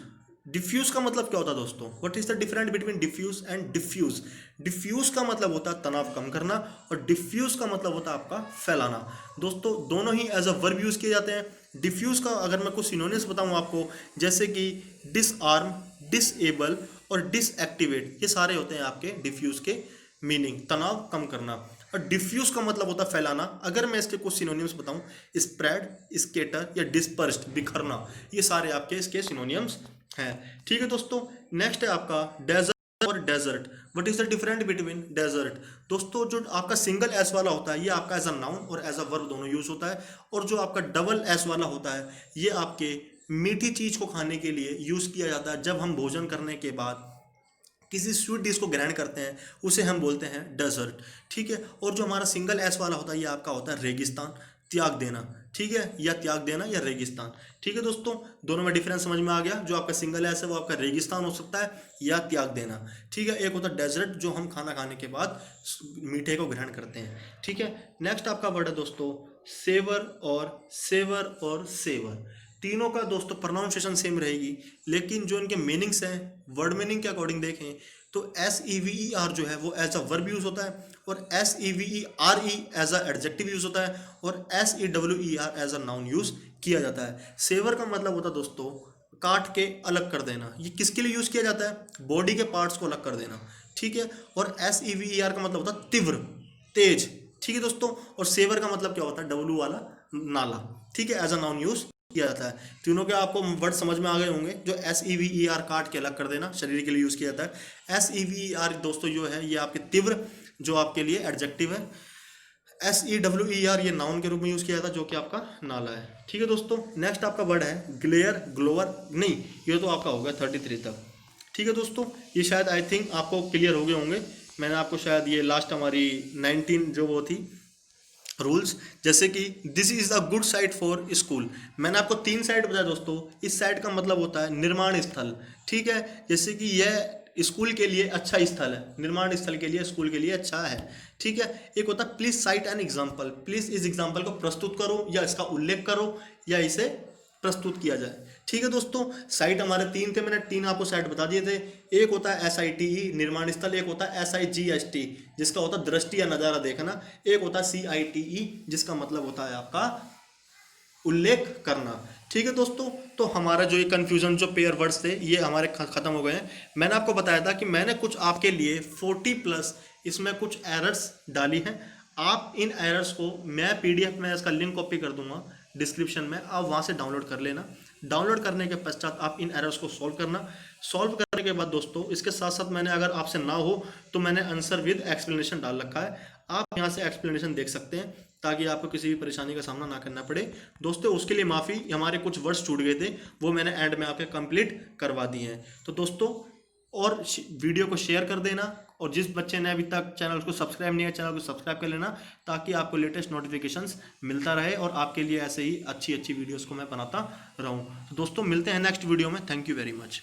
डिफ्यूज का मतलब क्या होता है दोस्तों, what is the difference between diffuse and defuse. Diffuse का मतलब होता है तनाव कम करना, और डिफ्यूज का मतलब होता है आपका फैलाना। दोस्तों दोनों ही एज अ वर्ब यूज किए जाते हैं। डिफ्यूज का अगर मैं कुछ सिनोनिम्स बताऊं आपको, जैसे कि डिसआर्म, डिसेबल और डिसएक्टिवेट, ये सारे होते हैं आपके डिफ्यूज के मीनिंग, तनाव कम करना। और डिफ्यूज का मतलब होता है फैलाना। अगर मैं इसके कुछ सिनोनिम्स बताऊं, स्प्रेड, स्केटर या डिस्पर्स्ड, बिखरना, ये सारे आपके इसके सिनोनिम्स हैं। ठीक है दोस्तों, नेक्स्ट है आपका डेजर्ट और dessert. What is the difference between desert. दोस्तों जो आपका सिंगल एस वाला होता है ये आपका एज अ नाउन और एज अ वर्ब दोनों यूज होता है, और जो आपका डबल एस वाला होता है ये आपके मीठी चीज को खाने के लिए यूज किया जाता है, जब हम भोजन करने के बाद किसी स्वीट डिश को ग्रहण करते हैं उसे हम बोलते हैं डेजर्ट। ठीक है, और जो हमारा सिंगल एस वाला होता है ये आपका होता है रेगिस्तान, त्याग देना। ठीक है, या त्याग देना या रेगिस्तान। ठीक है दोस्तों, दोनों में डिफरेंस समझ में आ गया। जो आपका सिंगल एस है वो आपका रेगिस्तान हो सकता है या त्याग देना। ठीक है, एक होता है डेजर्ट जो हम खाना खाने के बाद मीठे को ग्रहण करते हैं। ठीक है, नेक्स्ट आपका वर्ड है दोस्तों सेवर और सेवर और सेवर। तीनों का दोस्तों प्रोनाउंसिएशन सेम रहेगी, लेकिन जो इनके मीनिंग्स हैं वर्ड मीनिंग के अकॉर्डिंग देखें तो SEVER जो है वो एज अ वर्ब यूज होता है, और SEVERE as a adjective use होता है, और SEWER as a noun use किया जाता है। सेवर का मतलब होता है दोस्तों काट के अलग कर देना। ये किसके लिए यूज किया जाता है? बॉडी के पार्ट्स को अलग कर देना। ठीक है, और SEVER का मतलब होता है तीव्र, तेज। ठीक है दोस्तों, और सेवर का मतलब क्या होता है? W वाला नाला। ठीक है, एज अ नाउन यूज किया जाता है। तीनों के आपको वर्ड समझ में आ गए होंगे। जो SEVER काट के अलग कर देना शरीर के लिए यूज किया जाता है। SEVER दोस्तों जो है ये आपके तीव्र, जो आपके लिए एडजेक्टिव है। SEWER ये नाउन के रूप में यूज किया जाता है, जो कि आपका नाला है। ठीक है दोस्तों, नेक्स्ट आपका वर्ड है ग्लेयर, ग्लोअर। नहीं, ये तो आपका होगा 33 तक। ठीक है दोस्तों, ये शायद आई थिंक आपको क्लियर हो गए होंगे। मैंने आपको शायद ये लास्ट हमारी 19 जो वो थी रूल्स, जैसे कि this is a good site for school. मैंने आपको 3 साइट बताया दोस्तों। इस साइट का मतलब होता है निर्माण स्थल। ठीक है, जैसे कि यह स्कूल के लिए अच्छा स्थल है, निर्माण स्थल के लिए, स्कूल के लिए अच्छा है। ठीक है, एक होता है please site an example. Please इस एग्जाम्पल को प्रस्तुत करो या इसका उल्लेख करो या इसे प्रस्तुत किया जाए। ठीक है दोस्तों, साइट हमारे 3 थे, मैंने 3 आपको साइट बता दिए थे। एक होता है SITE निर्माण स्थल, एक होता है SIGST जिसका होता है दृष्टि या नज़ारा देखना, एक होता है CITE जिसका मतलब होता है आपका उल्लेख करना। ठीक है दोस्तों, तो हमारा जो ये कन्फ्यूजन जो पेयर वर्ड्स थे ये हमारे खत्म हो गए हैं। मैंने आपको बताया था कि मैंने कुछ आपके लिए 40+ इसमें कुछ एरर्स डाली हैं। आप इन एरर्स को, मैं PDF में इसका लिंक कॉपी कर दूंगा डिस्क्रिप्शन में, आप वहाँ से डाउनलोड कर लेना। डाउनलोड करने के पश्चात आप इन एरर्स को सॉल्व करना। सॉल्व करने के बाद दोस्तों इसके साथ साथ मैंने, अगर आपसे ना हो तो मैंने आंसर विद एक्सप्लेनेशन डाल रखा है। आप यहाँ से एक्सप्लेनेशन देख सकते हैं ताकि आपको किसी भी परेशानी का सामना ना करना पड़े। दोस्तों उसके लिए माफ़ी, हमारे कुछ वर्ड्स छूट गए थे, वो मैंने एंड में आपके कंप्लीट करवा दिए हैं। तो दोस्तों और वीडियो को शेयर कर देना, और जिस बच्चे ने अभी तक चैनल को सब्सक्राइब नहीं है चैनल को सब्सक्राइब कर लेना, ताकि आपको लेटेस्ट नोटिफिकेशंस मिलता रहे और आपके लिए ऐसे ही अच्छी अच्छी वीडियोस को मैं बनाता रहूं। तो दोस्तों मिलते हैं नेक्स्ट वीडियो में। Thank you very much.